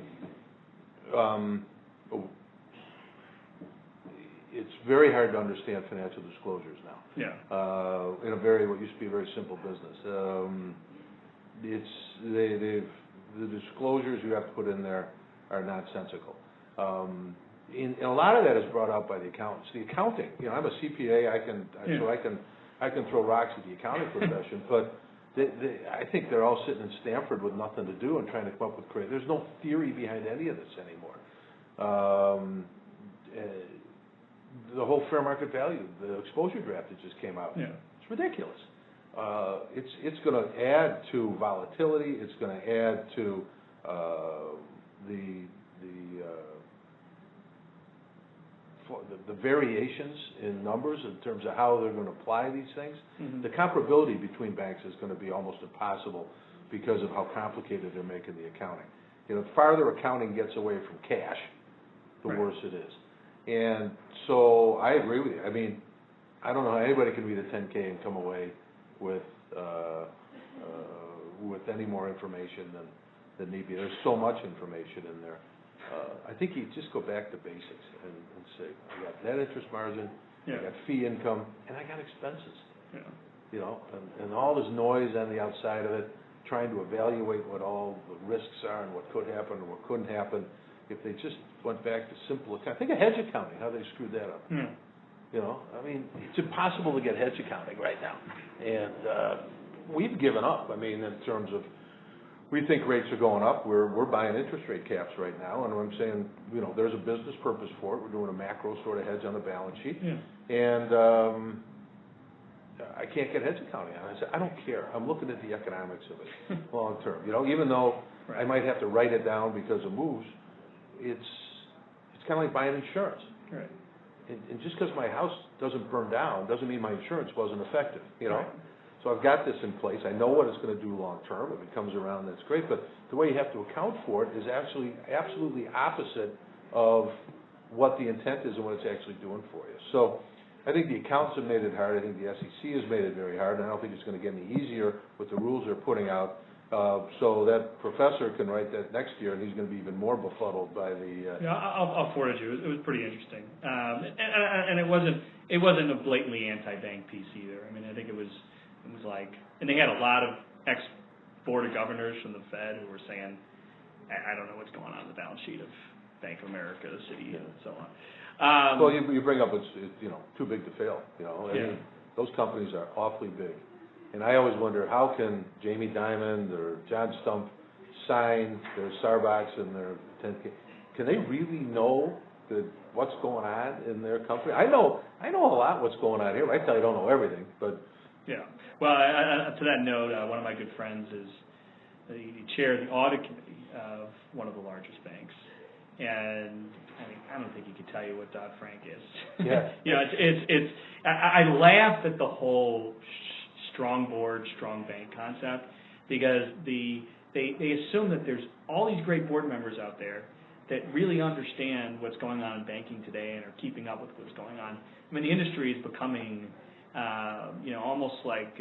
It's very hard to understand financial disclosures now. Yeah. In what used to be a very simple business. The disclosures you have to put in there are nonsensical. And a lot of that is brought out by the accountants. The accounting, I'm a CPA, I can throw rocks at the accounting profession, but I think they're all sitting in Stanford with nothing to do and trying to come up with creative. There's no theory behind any of this anymore. The whole fair market value, the exposure draft that just came out, it's ridiculous. It's going to add to volatility. It's going to add to the variations in numbers in terms of how they're going to apply these things. Mm-hmm. The comparability between banks is going to be almost impossible because of how complicated they're making the accounting. The farther accounting gets away from cash, the worse it is. And so I agree with you. I mean, I don't know how anybody can read a 10K and come away with any more information than need be. There's so much information in there. I think you just go back to basics and say, I got net interest margin, I got fee income, and I got expenses. Yeah. And all this noise on the outside of it, trying to evaluate what all the risks are and what could happen and what couldn't happen. If they just went back to simple accounting, think of hedge accounting, how they screwed that up. I mean, it's impossible to get hedge accounting right now. And we've given up, in terms of, we think rates are going up. We're buying interest rate caps right now, and I'm saying, there's a business purpose for it. We're doing a macro sort of hedge on the balance sheet. And I can't get hedge accounting on it. I said, I don't care. I'm looking at the economics of it long term. Even though I might have to write it down because of moves, it's kind of like buying insurance. Right. And just because my house doesn't burn down doesn't mean my insurance wasn't effective, Right. So I've got this in place. I know what it's going to do long term. If it comes around, that's great. But the way you have to account for it is actually absolutely opposite of what the intent is and what it's actually doing for you. So I think the accountants have made it hard. I think the SEC has made it very hard. And I don't think it's going to get any easier with the rules they're putting out. So that professor can write that next year, and he's going to be even more befuddled by the. I'll forward it to you. It was pretty interesting, and it wasn't a blatantly anti-bank piece either. I think it was like, and they had a lot of ex-board of governors from the Fed who were saying, I don't know what's going on in the balance sheet of Bank of America, the city, and so on. Well, you bring up it's too big to fail. Those companies are awfully big. And I always wonder, how can Jamie Dimon or John Stump sign their Starbucks and their 10K? Can they really know what's going on in their company? I know a lot what's going on here. I tell you, I don't know everything, but yeah. Well, to that note, one of my good friends is the chair of the audit committee of one of the largest banks, and I don't think he could tell you what Dodd-Frank is. Yeah. I laugh at the whole strong board, strong bank concept because they assume that there's all these great board members out there that really understand what's going on in banking today and are keeping up with what's going on. I mean, the industry is becoming, almost like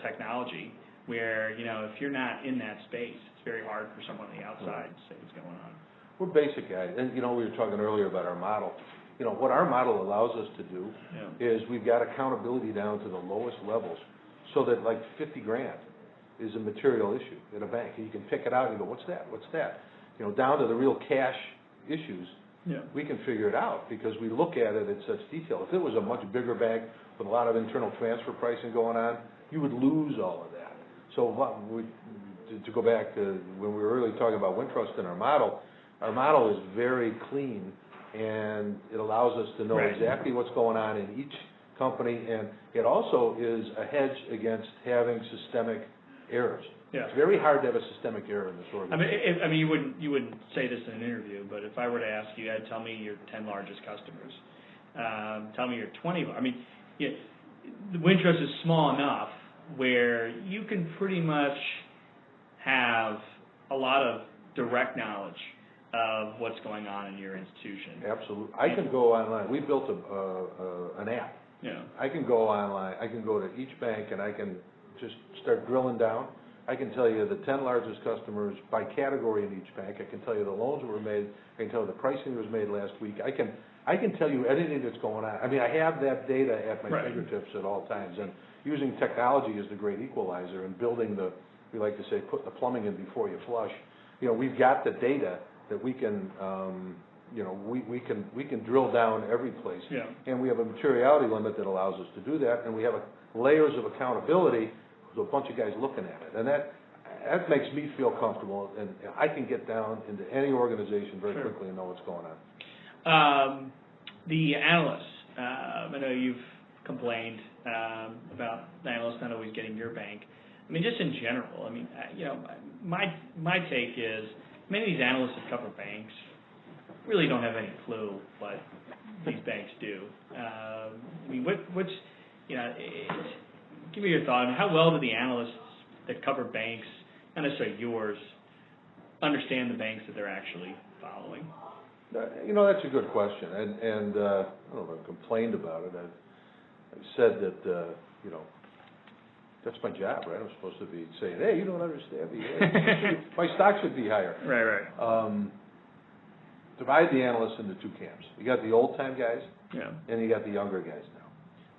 technology, where if you're not in that space, it's very hard for someone on the outside to say what's going on. We're basic guys, and we were talking earlier about our model. What our model allows us to do is we've got accountability down to the lowest levels, so that like 50 grand is a material issue in a bank. You can pick it out and go, what's that? What's that? Down to the real cash issues. Yeah. We can figure it out because we look at it in such detail. If it was a much bigger bank with a lot of internal transfer pricing going on, you would lose all of that. So to go back to when we were really talking about Wintrust and our model is very clean, and it allows us to know exactly what's going on in each company, and it also is a hedge against having systemic errors. Yeah. It's very hard to have a systemic error in this organization. You wouldn't say this in an interview, but if I were to ask you, Ed, tell me your 10 largest customers. Tell me your 20. The Wintrust is small enough where you can pretty much have a lot of direct knowledge of what's going on in your institution. Absolutely. I can go online. We built an app. Yeah. I can go online. I can go to each bank and I can just start drilling down. I can tell you the 10 largest customers by category in each bank. I can tell you the loans that were made. I can tell you the pricing that was made last week. I can tell you anything that's going on. I have that data at my fingertips at all times. And using technology is the great equalizer, and building we like to say, put the plumbing in before you flush. We've got the data that we can, we can drill down every place. Yeah. And we have a materiality limit that allows us to do that, and we have layers of accountability with a bunch of guys looking at it. And that makes me feel comfortable, and I can get down into any organization very quickly and know what's going on. The analysts, I know you've complained about the analysts not always getting your bank. Just in general, my take is many of these analysts that cover banks really don't have any clue what these banks do. Give me your thought on how well do the analysts that cover banks, not necessarily yours, understand the banks that they're actually following? That's a good question, and I don't know if I've complained about it. I've said that, that's my job, right? I'm supposed to be saying, hey, you don't understand me. My stock should be higher. Right. Divide the analysts into two camps. You got the old-time guys, and you got the younger guys now.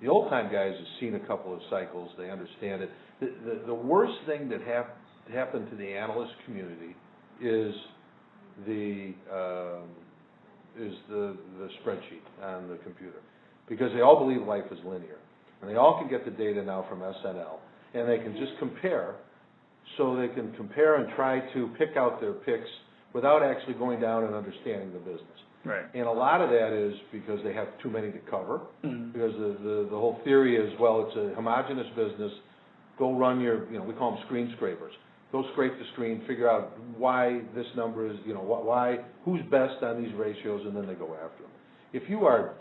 The old-time guys have seen a couple of cycles. They understand it. The worst thing that happened to the analyst community is the spreadsheet on the computer, because they all believe life is linear, and they all can get the data now from SNL, and they can just compare, so they can compare and try to pick out their picks without actually going down and understanding the business. Right. And a lot of that is because they have too many to cover, because the whole theory is, well, it's a homogeneous business. Go run your, we call them screen scrapers. Go scrape the screen, figure out why this number is, who's best on these ratios, and then they go after them. If you are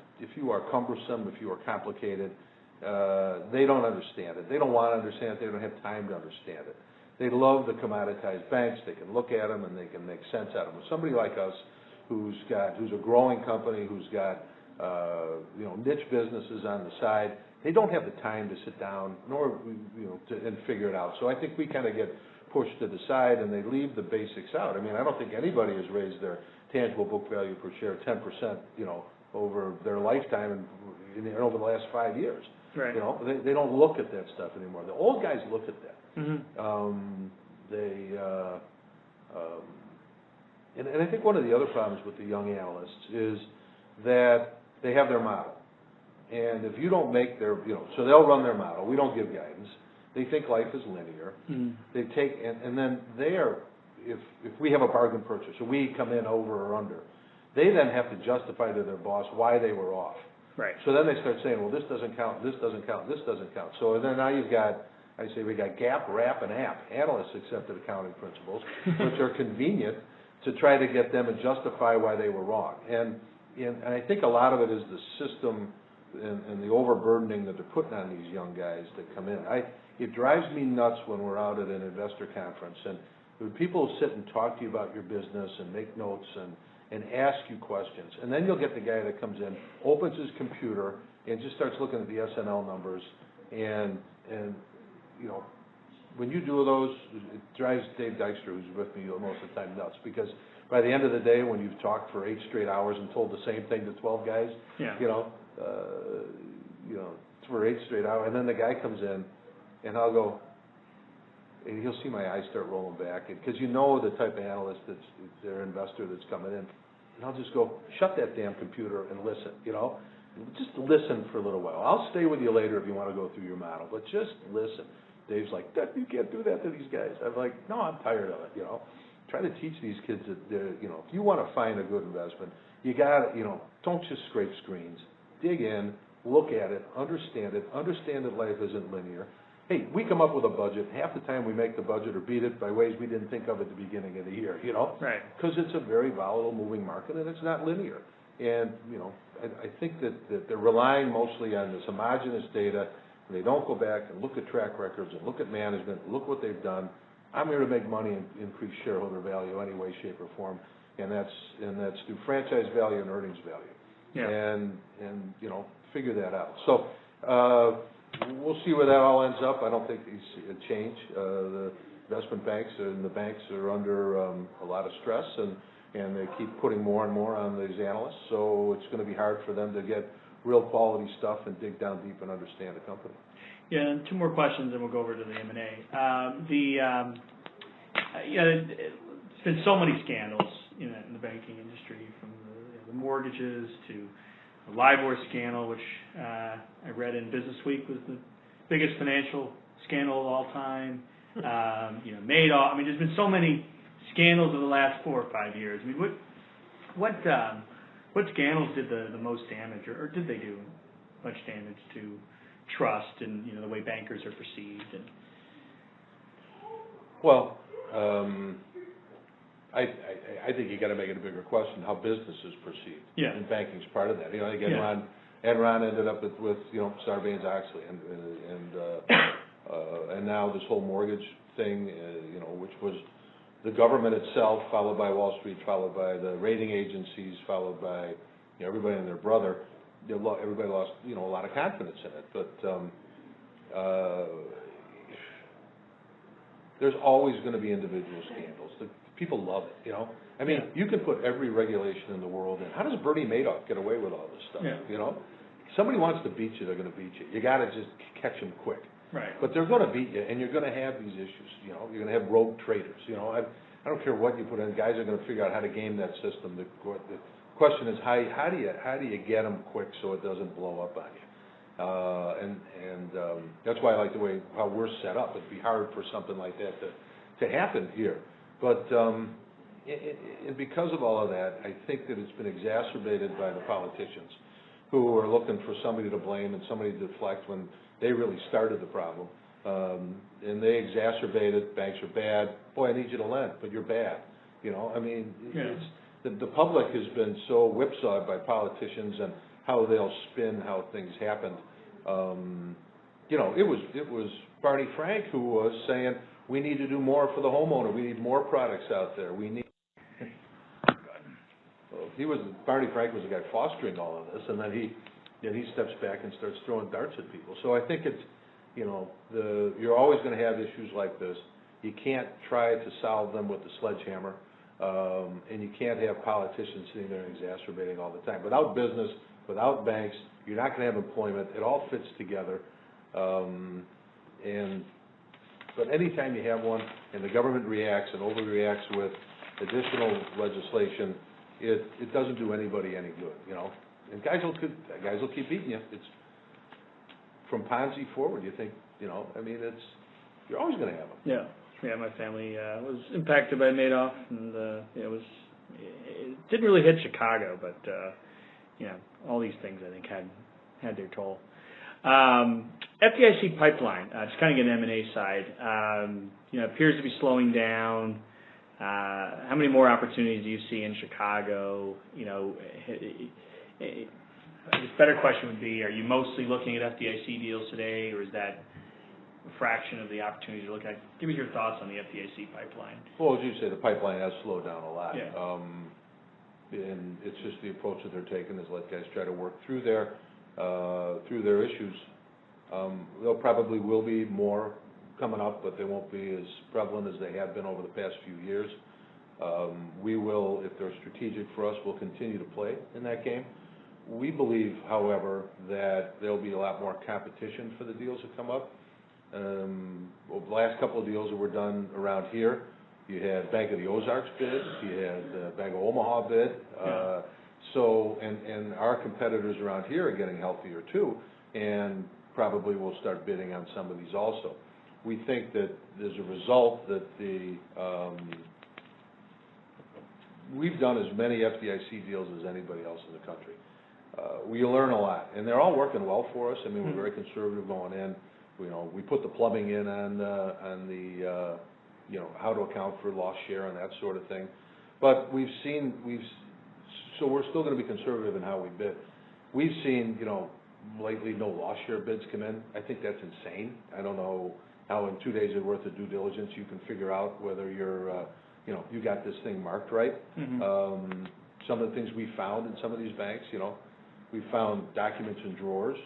cumbersome, if you are complicated, they don't understand it. They don't want to understand it. They don't have time to understand it. They love the commoditized banks. They can look at them and they can make sense out of them. Somebody like us, who's a growing company, who's got niche businesses on the side, they don't have the time to sit down nor and figure it out. So I think we kind of get pushed to the side, and they leave the basics out. I don't think anybody has raised their tangible book value per share 10%, over their lifetime and over the last 5 years. Right. They don't look at that stuff anymore. The old guys look at that. Mm-hmm. And I think one of the other problems with the young analysts is that they have their model. And if you don't make their, so they'll run their model. We don't give guidance. They think life is linear. Mm-hmm. They take, and then if we have a bargain purchase, or we come in over or under, they then have to justify to their boss why they were off. Right. So then they start saying, well, this doesn't count, this doesn't count, this doesn't count. So then now you've got, we got GAAP, RAP, and AP, analysts accepted accounting principles, which are convenient to try to get them and justify why they were wrong. And I think a lot of it is the system and the overburdening that they're putting on these young guys that come in. It drives me nuts when we're out at an investor conference and when people sit and talk to you about your business and make notes and ask you questions. And then you'll get the guy that comes in, opens his computer, and just starts looking at the S&L numbers. And you know, when you do those, it drives Dave Dykstra, who's with me most of the time, nuts. Because by the end of the day, when you've talked for 8 straight hours and told the same thing to 12 guys, you know, for 8 straight hours, and then the guy comes in, and I'll go, and he'll see my eyes start rolling back, because you know the type of analyst that's their investor that's coming in, and I'll just go, shut that damn computer and listen, you know, just listen for a little while. I'll stay with you later if you want to go through your model, but just listen. Dave's like, you can't do that to these guys. I'm like, no, I'm tired of it, you know. Try to teach these kids that they're, you know, if you want to find a good investment, you got to, you know, don't just scrape screens. Dig in, look at it, understand that life isn't linear. Hey, we come up with a budget. Half the time we make the budget or beat it by ways we didn't think of at the beginning of the year, you know? Right. Because it's a very volatile moving market and it's not linear. And, you know, I think that they're relying mostly on this homogeneous data. And they don't go back and look at track records and look at management, look what they've done. I'm here to make money and increase shareholder value any way, shape, or form. And that's through franchise value and earnings value. Yeah. And you know, figure that out. So we'll see where that all ends up. I don't think these change. The investment banks and the banks are under a lot of stress, and they keep putting more and more on these analysts. So it's going to be hard for them to get real quality stuff and dig down deep and understand the company. Yeah, and 2 more questions, and we'll go over to the M&A. You know, it's been so many scandals, you know, in the banking industry, from the mortgages to the LIBOR scandal, which I read in Business Week was the biggest financial scandal of all time. You know, Madoff. I mean, there's been so many scandals in the last 4 or 5 years. I mean, what scandals did the most damage, or did they do much damage to trust and, you know, the way bankers are perceived? And well, I think you got to make it a bigger question how business is perceived. Yeah. And banking's part of that. You know, like Enron ended up with you know, Sarbanes-Oxley, and now this whole mortgage thing, you know, which was the government itself, followed by Wall Street, followed by the rating agencies, followed by, you know, everybody and their brother. Everybody lost, you know, a lot of confidence in it. But there's always going to be individual scandals. People love it, you know. I mean, you can put every regulation in the world in. How does Bernie Madoff get away with all this stuff? Yeah. You know, somebody wants to beat you, they're going to beat you. You got to just catch them quick. Right. But they're going to beat you, and you're going to have these issues. You know, you're going to have rogue traders. You know, I don't care what you put in. Guys are going to figure out how to game that system. The question is how do you get them quick so it doesn't blow up on you? That's why I like the way how we're set up. It'd be hard for something like that to happen here. But because of all of that, I think that it's been exacerbated by the politicians who are looking for somebody to blame and somebody to deflect when they really started the problem. And they exacerbated, banks are bad. Boy, I need you to lend, but you're bad. You know, I mean, the public has been so whipsawed by politicians and how they'll spin how things happened. You know, it was Barney Frank who was saying, we need to do more for the homeowner. We need more products out there. We need. Barney Frank was the guy fostering all of this, and then he steps back and starts throwing darts at people. So I think it's, you know, you're always going to have issues like this. You can't try to solve them with the sledgehammer, and you can't have politicians sitting there and exacerbating all the time. Without business, without banks, you're not going to have employment. It all fits together, But anytime you have one and the government reacts and overreacts with additional legislation, it doesn't do anybody any good, you know. And guys will keep beating you. It's from Ponzi forward. You think, you know, I mean, you're always going to have them. Yeah. My family was impacted by Madoff, and it didn't really hit Chicago, but you know, all these things I think had their toll. FDIC pipeline, just kind of get an M&A side, you know, appears to be slowing down. How many more opportunities do you see in Chicago? You know, I guess better question would be, are you mostly looking at FDIC deals today, or is that a fraction of the opportunities you're looking at? Give me your thoughts on the FDIC pipeline. Well, as you say, the pipeline has slowed down a lot. Yeah. And it's just the approach that they're taking is let guys try to work through their issues. There probably will be more coming up, but they won't be as prevalent as they have been over the past few years. We will, if they're strategic for us, we'll continue to play in that game. We believe, however, that there'll be a lot more competition for the deals that come up. Well, the last couple of deals that were done around here, you had Bank of the Ozarks bid, you had Bank of Omaha bid. And our competitors around here are getting healthier too, and probably will start bidding on some of these also. We think that as a result that we've done as many FDIC deals as anybody else in the country. We learn a lot, and they're all working well for us. I mean, we're very conservative going in. You know, we put the plumbing in on the you know, how to account for loss share and that sort of thing. But so we're still going to be conservative in how we bid. We've seen, you know, lately no loss share bids come in. I think that's insane. I don't know how in 2 days worth of due diligence you can figure out whether you're, you know, you got this thing marked right. Some of the things we found in some of these banks, you know, we found documents in drawers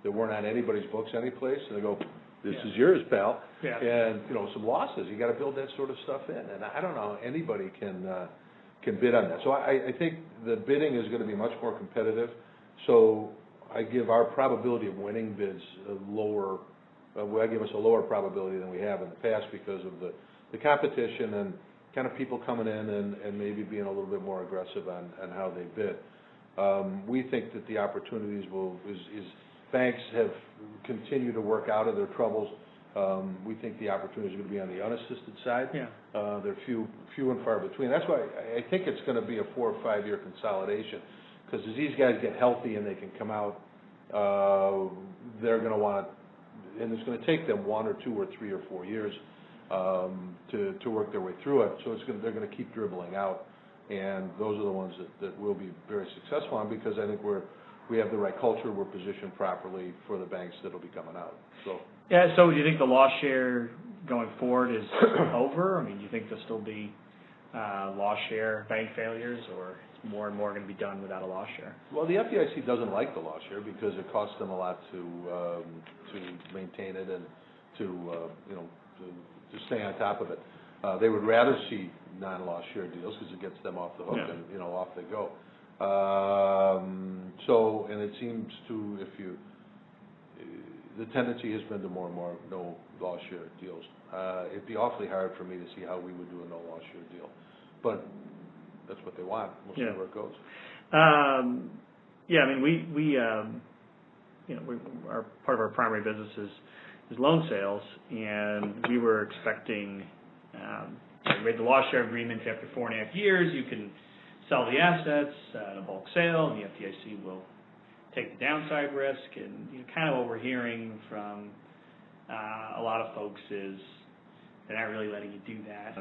that weren't on anybody's books anyplace, and they go, this is yours, pal. Yeah. And, you know, some losses. You got to build that sort of stuff in. And I don't know how anybody can bid on that. So I think the bidding is going to be much more competitive. So I give our probability of winning bids a lower, I give us a lower probability than we have in the past because of the competition and kind of people coming in and maybe being a little bit more aggressive on how they bid. We think that the opportunities is banks have continued to work out of their troubles. We think the opportunities are going to be on the unassisted side. Yeah. They're few and far between. That's why I think it's going to be a 4 or 5 year consolidation, because as these guys get healthy and they can come out, they're going to want, and it's going to take them 1 or 2 or 3 or 4 years to work their way through it. So they're going to keep dribbling out, and those are the ones that we'll be very successful on, because I think we have the right culture, we're positioned properly for the banks that'll be coming out. So. Yeah, so do you think the loss share going forward is over? I mean, do you think there'll still be loss share bank failures, or is more and more going to be done without a loss share? Well, the FDIC doesn't like the loss share because it costs them a lot to maintain it and to stay on top of it. They would rather see non-loss share deals because it gets them off the hook and off they go. And it seems to, the tendency has been to more and more no loss share deals. It'd be awfully hard for me to see how we would do a no loss share deal, but that's what they want. We'll see where it goes. Yeah, I mean, we are part of our primary business is loan sales, and we were expecting. We had the loss share agreement after 4.5 years. You can sell the assets in a bulk sale, and the FDIC will take the downside risk. And kind of what we're hearing from a lot of folks is they're not really letting you do that.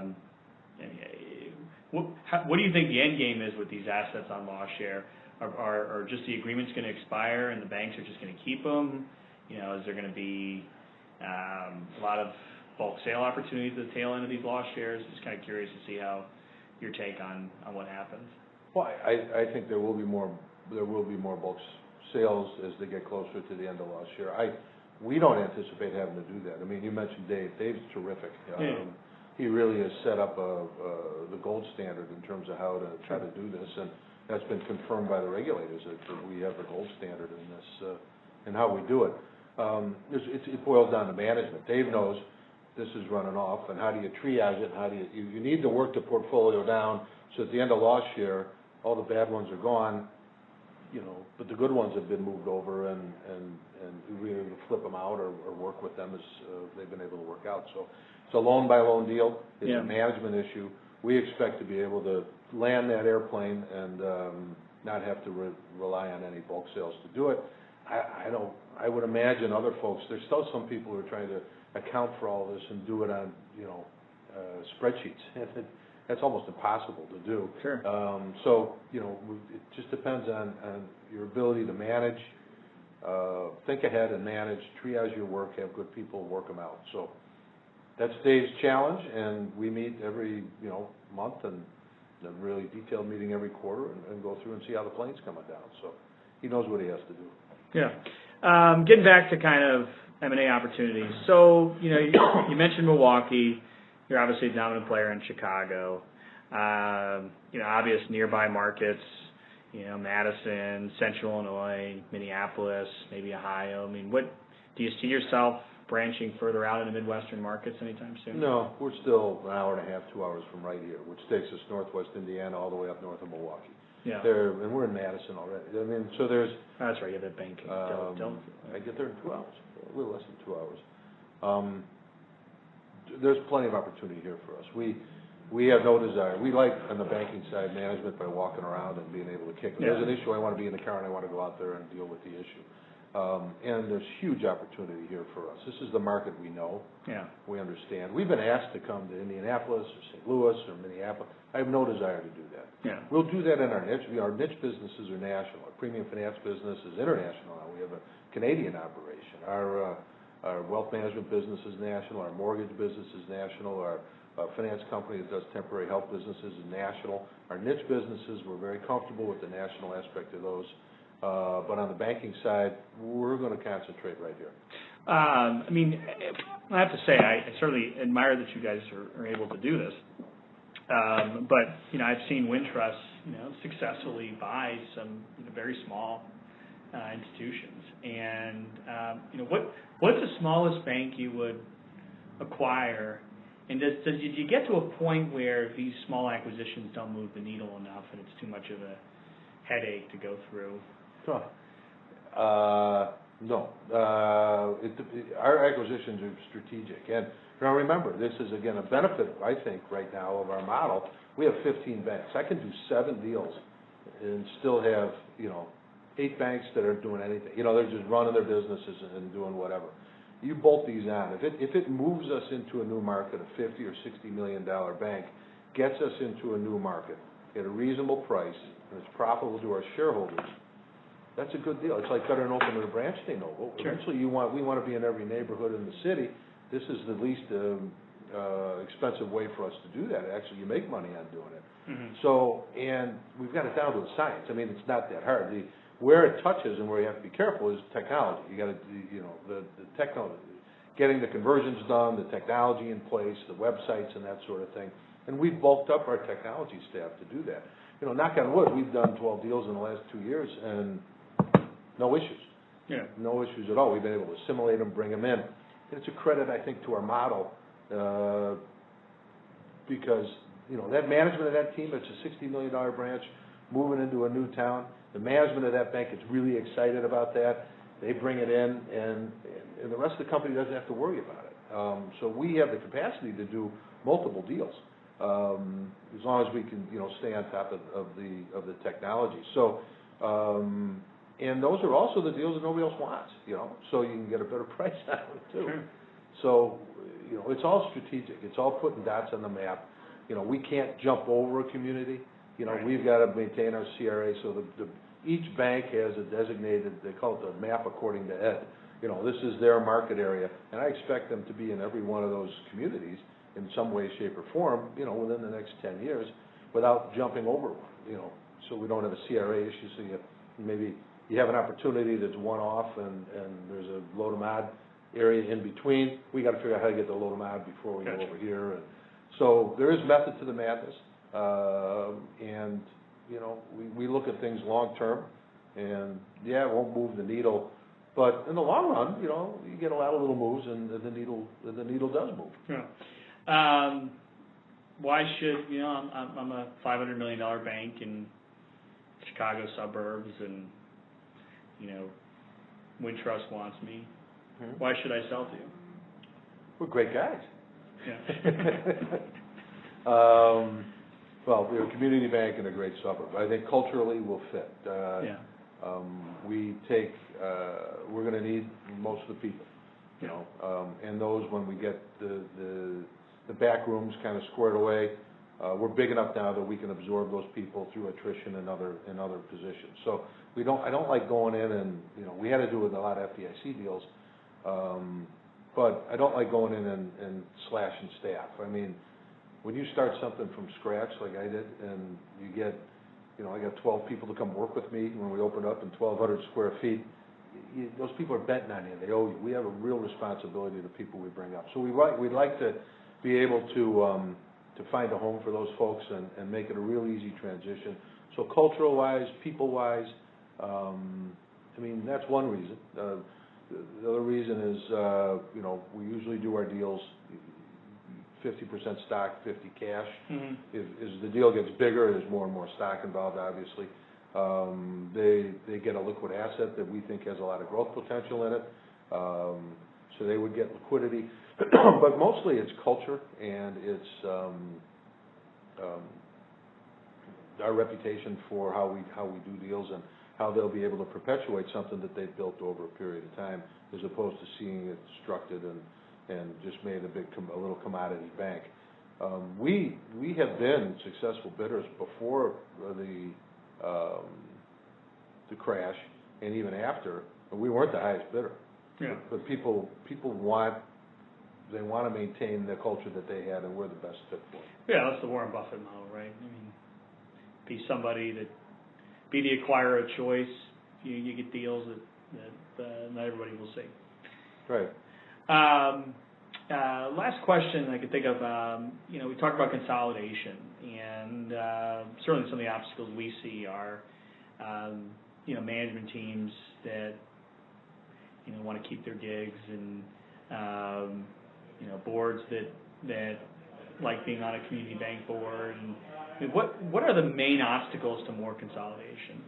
What do you think the end game is with these assets on loss share? Are just the agreements going to expire and the banks are just going to keep them? You know, is there going to be a lot of bulk sale opportunities at the tail end of these loss shares? Just kind of curious to see how your take on what happens. Well, I think there will be more bulk sales as they get closer to the end of loss share. We don't anticipate having to do that. I mean, you mentioned Dave. Dave's terrific. He really has set up the gold standard in terms of how to try to do this, and that's been confirmed by the regulators that we have the gold standard in this and how we do it. It boils down to management. Dave knows this is running off, and how do you triage it? How do you need to work the portfolio down so at the end of loss share, all the bad ones are gone, but the good ones have been moved over, and we're able to flip them out or work with them as they've been able to work out. So it's a loan by loan deal. It's a management issue. We expect to be able to land that airplane and not have to rely on any bulk sales to do it. I would imagine other folks, there's still some people who are trying to account for all this and do it on, spreadsheets. That's almost impossible to do. Sure. So, it just depends on your ability to manage, think ahead and manage, triage your work, have good people, work them out. So that's Dave's challenge, and we meet every, month and a really detailed meeting every quarter and go through and see how the plane's coming down. So he knows what he has to do. Yeah. Getting back to kind of M&A opportunities. So, you mentioned Milwaukee. You're obviously a dominant player in Chicago. Obvious nearby markets, Madison, Central Illinois, Minneapolis, maybe Ohio. I mean, what do you see yourself branching further out into Midwestern markets anytime soon? No, we're still an hour and a half, 2 hours from right here, which takes us northwest Indiana all the way up north of Milwaukee. Yeah. And we're in Madison already. I mean, so there's... That's right, you have that banking. I get there in 2 hours, a little less than 2 hours. There's plenty of opportunity here for us. We have no desire. We like, on the banking side, management by walking around and being able to kick. If there's an issue, I want to be in the car and I want to go out there and deal with the issue. And there's huge opportunity here for us. This is the market we know. Yeah. We understand. We've been asked to come to Indianapolis or St. Louis or Minneapolis. I have no desire to do that. Yeah. We'll do that in our niche. Our niche businesses are national. Our premium finance business is international now. We have a Canadian operation. Our wealth management business is national. Our mortgage business is national. Our finance company that does temporary help businesses is national. Our niche businesses, we're very comfortable with the national aspect of those. But on the banking side, we're going to concentrate right here. I have to say, I certainly admire that you guys are able to do this. But, I've seen Wintrust, successfully buy some very small institutions. And, what's the smallest bank you would acquire? And do you get to a point where these small acquisitions don't move the needle enough and it's too much of a headache to go through? No. Our acquisitions are strategic. And now remember, this is, again, a benefit, I think, right now of our model. We have 15 banks. I can do 7 deals and still have, 8 banks that are doing anything. They're just running their businesses and doing whatever. You bolt these on. If it moves us into a new market, a $50 or $60 million bank, gets us into a new market at a reasonable price, and it's profitable to our shareholders, that's a good deal. It's like cutting open a branch de novo. Sure. Eventually, we want to be in every neighborhood in the city. This is the least expensive way for us to do that. Actually, you make money on doing it. Mm-hmm. So, and we've got it down to a science. It's not that hard. Where it touches and where you have to be careful is technology. You got to, the technology, getting the conversions done, the technology in place, the websites and that sort of thing. And we've bulked up our technology staff to do that. Knock on wood, we've done 12 deals in the last 2 years and no issues. Yeah. No issues at all. We've been able to assimilate them, bring them in. And it's a credit, I think, to our model because, that management of that team, it's a $60 million branch moving into a new town. The management of that bank is really excited about that. They bring it in, and the rest of the company doesn't have to worry about it. So we have the capacity to do multiple deals as long as we can, stay on top of the technology. So, and those are also the deals that nobody else wants, so you can get a better price on them too. Sure. So, it's all strategic. It's all putting dots on the map. We can't jump over a community. Right. We've got to maintain our CRA, so each bank has a designated, they call it the map according to Ed. This is their market area, and I expect them to be in every one of those communities in some way, shape, or form, within the next 10 years without jumping over one, so we don't have a CRA issue, so maybe you have an opportunity that's one-off and there's a low-to-mod area in between. We got to figure out how to get the low-to-mod before we go over here. And so there is method to the madness. And, we look at things long-term, and, it won't move the needle. But in the long run, you get a lot of little moves, and the needle does move. Yeah. Why should, I'm a $500 million bank in Chicago suburbs, and, Wintrust wants me. Mm-hmm. Why should I sell to you? We're great guys. Yeah. Well, we're a community bank in a great suburb. I think culturally we'll fit. We're going to need most of the people, and those, when we get the back rooms kind of squared away, We're big enough now that we can absorb those people through attrition and other positions. So I don't like going in and, we had to do with a lot of FDIC deals, but I don't like going in and slashing staff. I mean, when you start something from scratch like I did, and you get, I got 12 people to come work with me when we opened up in 1,200 square feet, those people are betting on you. They owe you. We have a real responsibility to the people we bring up. So we'd like to be able to find a home for those folks and make it a real easy transition. So cultural-wise, people-wise, that's one reason. The other reason is, we usually do our deals 50% stock, 50 cash. Mm-hmm. As the deal gets bigger, there's more and more stock involved, obviously. They get a liquid asset that we think has a lot of growth potential in it, so they would get liquidity. But mostly it's culture and it's our reputation for how we do deals and how they'll be able to perpetuate something that they've built over a period of time, as opposed to seeing it destructed and just made a little commodity bank. We have been successful bidders before the crash and even after. We weren't the highest bidder. Yeah. But people want to maintain the culture that they had, and we're the best fit for it. Yeah, that's the Warren Buffett model, right? Be somebody that be the acquirer of choice. You get deals that not everybody will see. Right. Last question I could think of, we talked about consolidation, and certainly some of the obstacles we see are, management teams that, want to keep their gigs, and, boards that like being on a community bank board. And what are the main obstacles to more consolidation?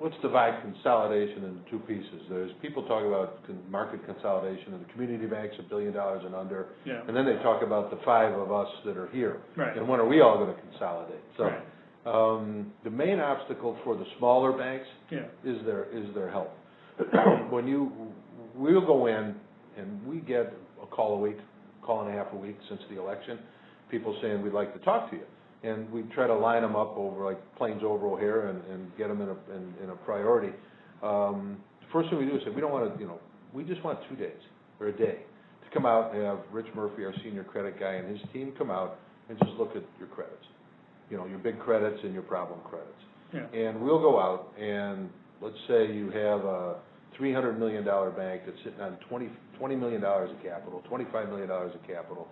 Let's divide consolidation into two pieces. There's people talk about market consolidation, and the community banks $1 billion and under, yeah. And then they talk about the 5 of us that are here. Right. And when are we all going to consolidate? So, right. The main obstacle for the smaller banks, yeah. is their health. We'll go in and we get a call a week, call and a half a week since the election, people saying we'd like to talk to you. And we try to line them up over like planes over O'Hare and get them in a priority. The first thing we do is say we don't want to, we just want 2 days or a day to come out and have Rich Murphy, our senior credit guy, and his team come out and just look at your credits, your big credits and your problem credits. Yeah. And we'll go out and let's say you have a $300 million bank that's sitting on $20 million of capital, $25 million of capital.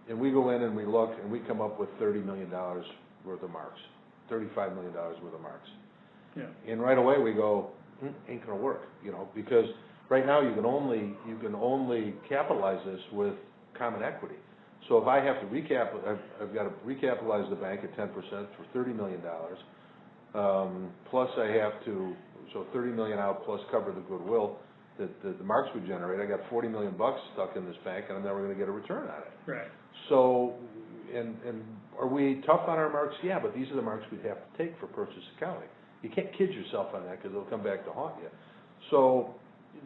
And we go in and we look and we come up with $30 million worth of marks, $35 million worth of marks. Yeah. And right away we go, ain't gonna work, because right now you can only capitalize this with common equity. So if I have to I've got to recapitalize the bank at 10% for $30 million. Plus I have to, so $30 million out plus cover the goodwill that the marks would generate. I got $40 million stuck in this bank, and I'm never going to get a return on it. Right. So, and are we tough on our marks? Yeah, but these are the marks we'd have to take for purchase accounting. You can't kid yourself on that because it'll come back to haunt you. So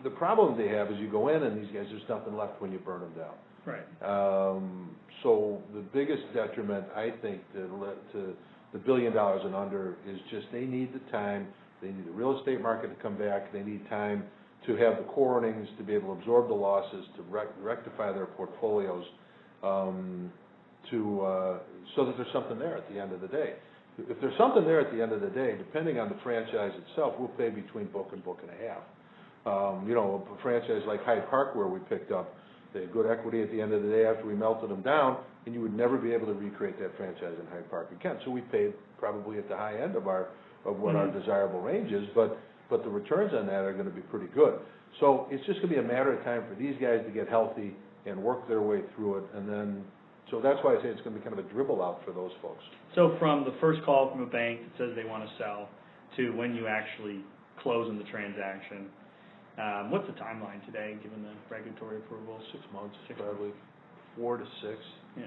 the problem they have is you go in and these guys, there's nothing left when you burn them down. Right. So the biggest detriment, I think, to the $1 billion and under is just they need the time. They need the real estate market to come back. They need time to have the core earnings to be able to absorb the losses, to rectify their portfolios, so that there's something there at the end of the day. If there's something there at the end of the day, depending on the franchise itself, we'll pay between book and book and a half. A franchise like Hyde Park where we picked up, they had good equity at the end of the day after we melted them down, and you would never be able to recreate that franchise in Hyde Park again. So we paid probably at the high end of what our desirable range is, but the returns on that are going to be pretty good. So it's just going to be a matter of time for these guys to get healthy and work their way through it, and then, so that's why I say it's going to be kind of a dribble out for those folks. So from the first call from a bank that says they want to sell to when you actually close on the transaction, what's the timeline today given the regulatory approval? 6 months, probably 4 to 6. Yeah.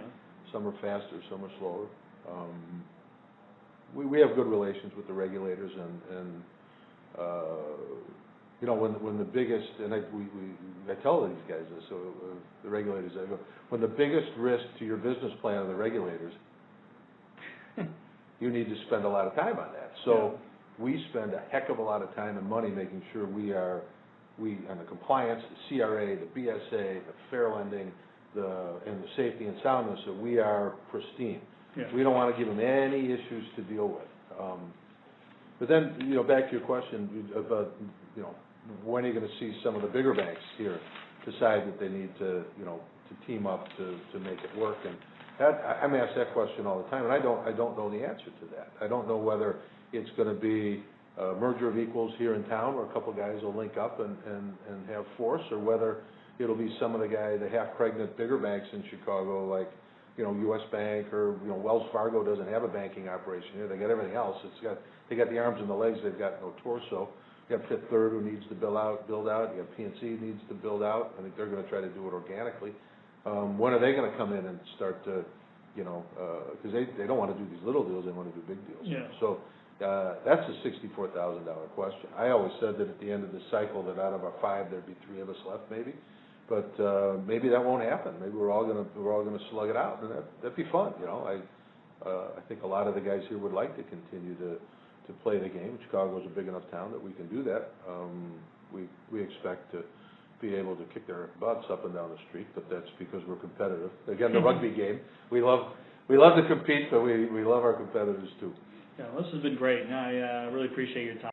Some are faster, some are slower. We have good relations with the regulators, and you know, when the biggest, and I tell these guys this, so the regulators, I go, when the biggest risk to your business plan are the regulators, you need to spend a lot of time on that. So we spend a heck of a lot of time and money making sure we on the compliance, the CRA, the BSA, the fair lending, and the safety and soundness, that we are pristine. Yeah. We don't want to give them any issues to deal with. But then, you know, back to your question about, you know, when are you going to see some of the bigger banks here decide that they need to, you know, to team up to make it work? And I'm asked that question all the time, and I don't know the answer to that. I don't know whether it's going to be a merger of equals here in town, where a couple of guys will link up and have force, or whether it'll be some of the half-pregnant bigger banks in Chicago, like, you know, U.S. Bank, or, you know, Wells Fargo doesn't have a banking operation here. They got everything else. They got the arms and the legs. They've got no torso. You have Fifth Third, who needs to build out. You have PNC needs to build out. I think they're going to try to do it organically. When are they going to come in and start to, you know, because they don't want to do these little deals. They want to do big deals. Yeah. So that's a $64,000 question. I always said that at the end of the cycle, that out of our 5, there'd be 3 of us left, maybe. But maybe that won't happen. Maybe we're all gonna slug it out, and that'd be fun. You know, I think a lot of the guys here would like to continue to play the game. Chicago's a big enough town that we can do that. We expect to be able to kick their butts up and down the street, but that's because we're competitive. Again, the rugby game, we love to compete, but we love our competitors too. Yeah, well, this has been great, and I really appreciate your time.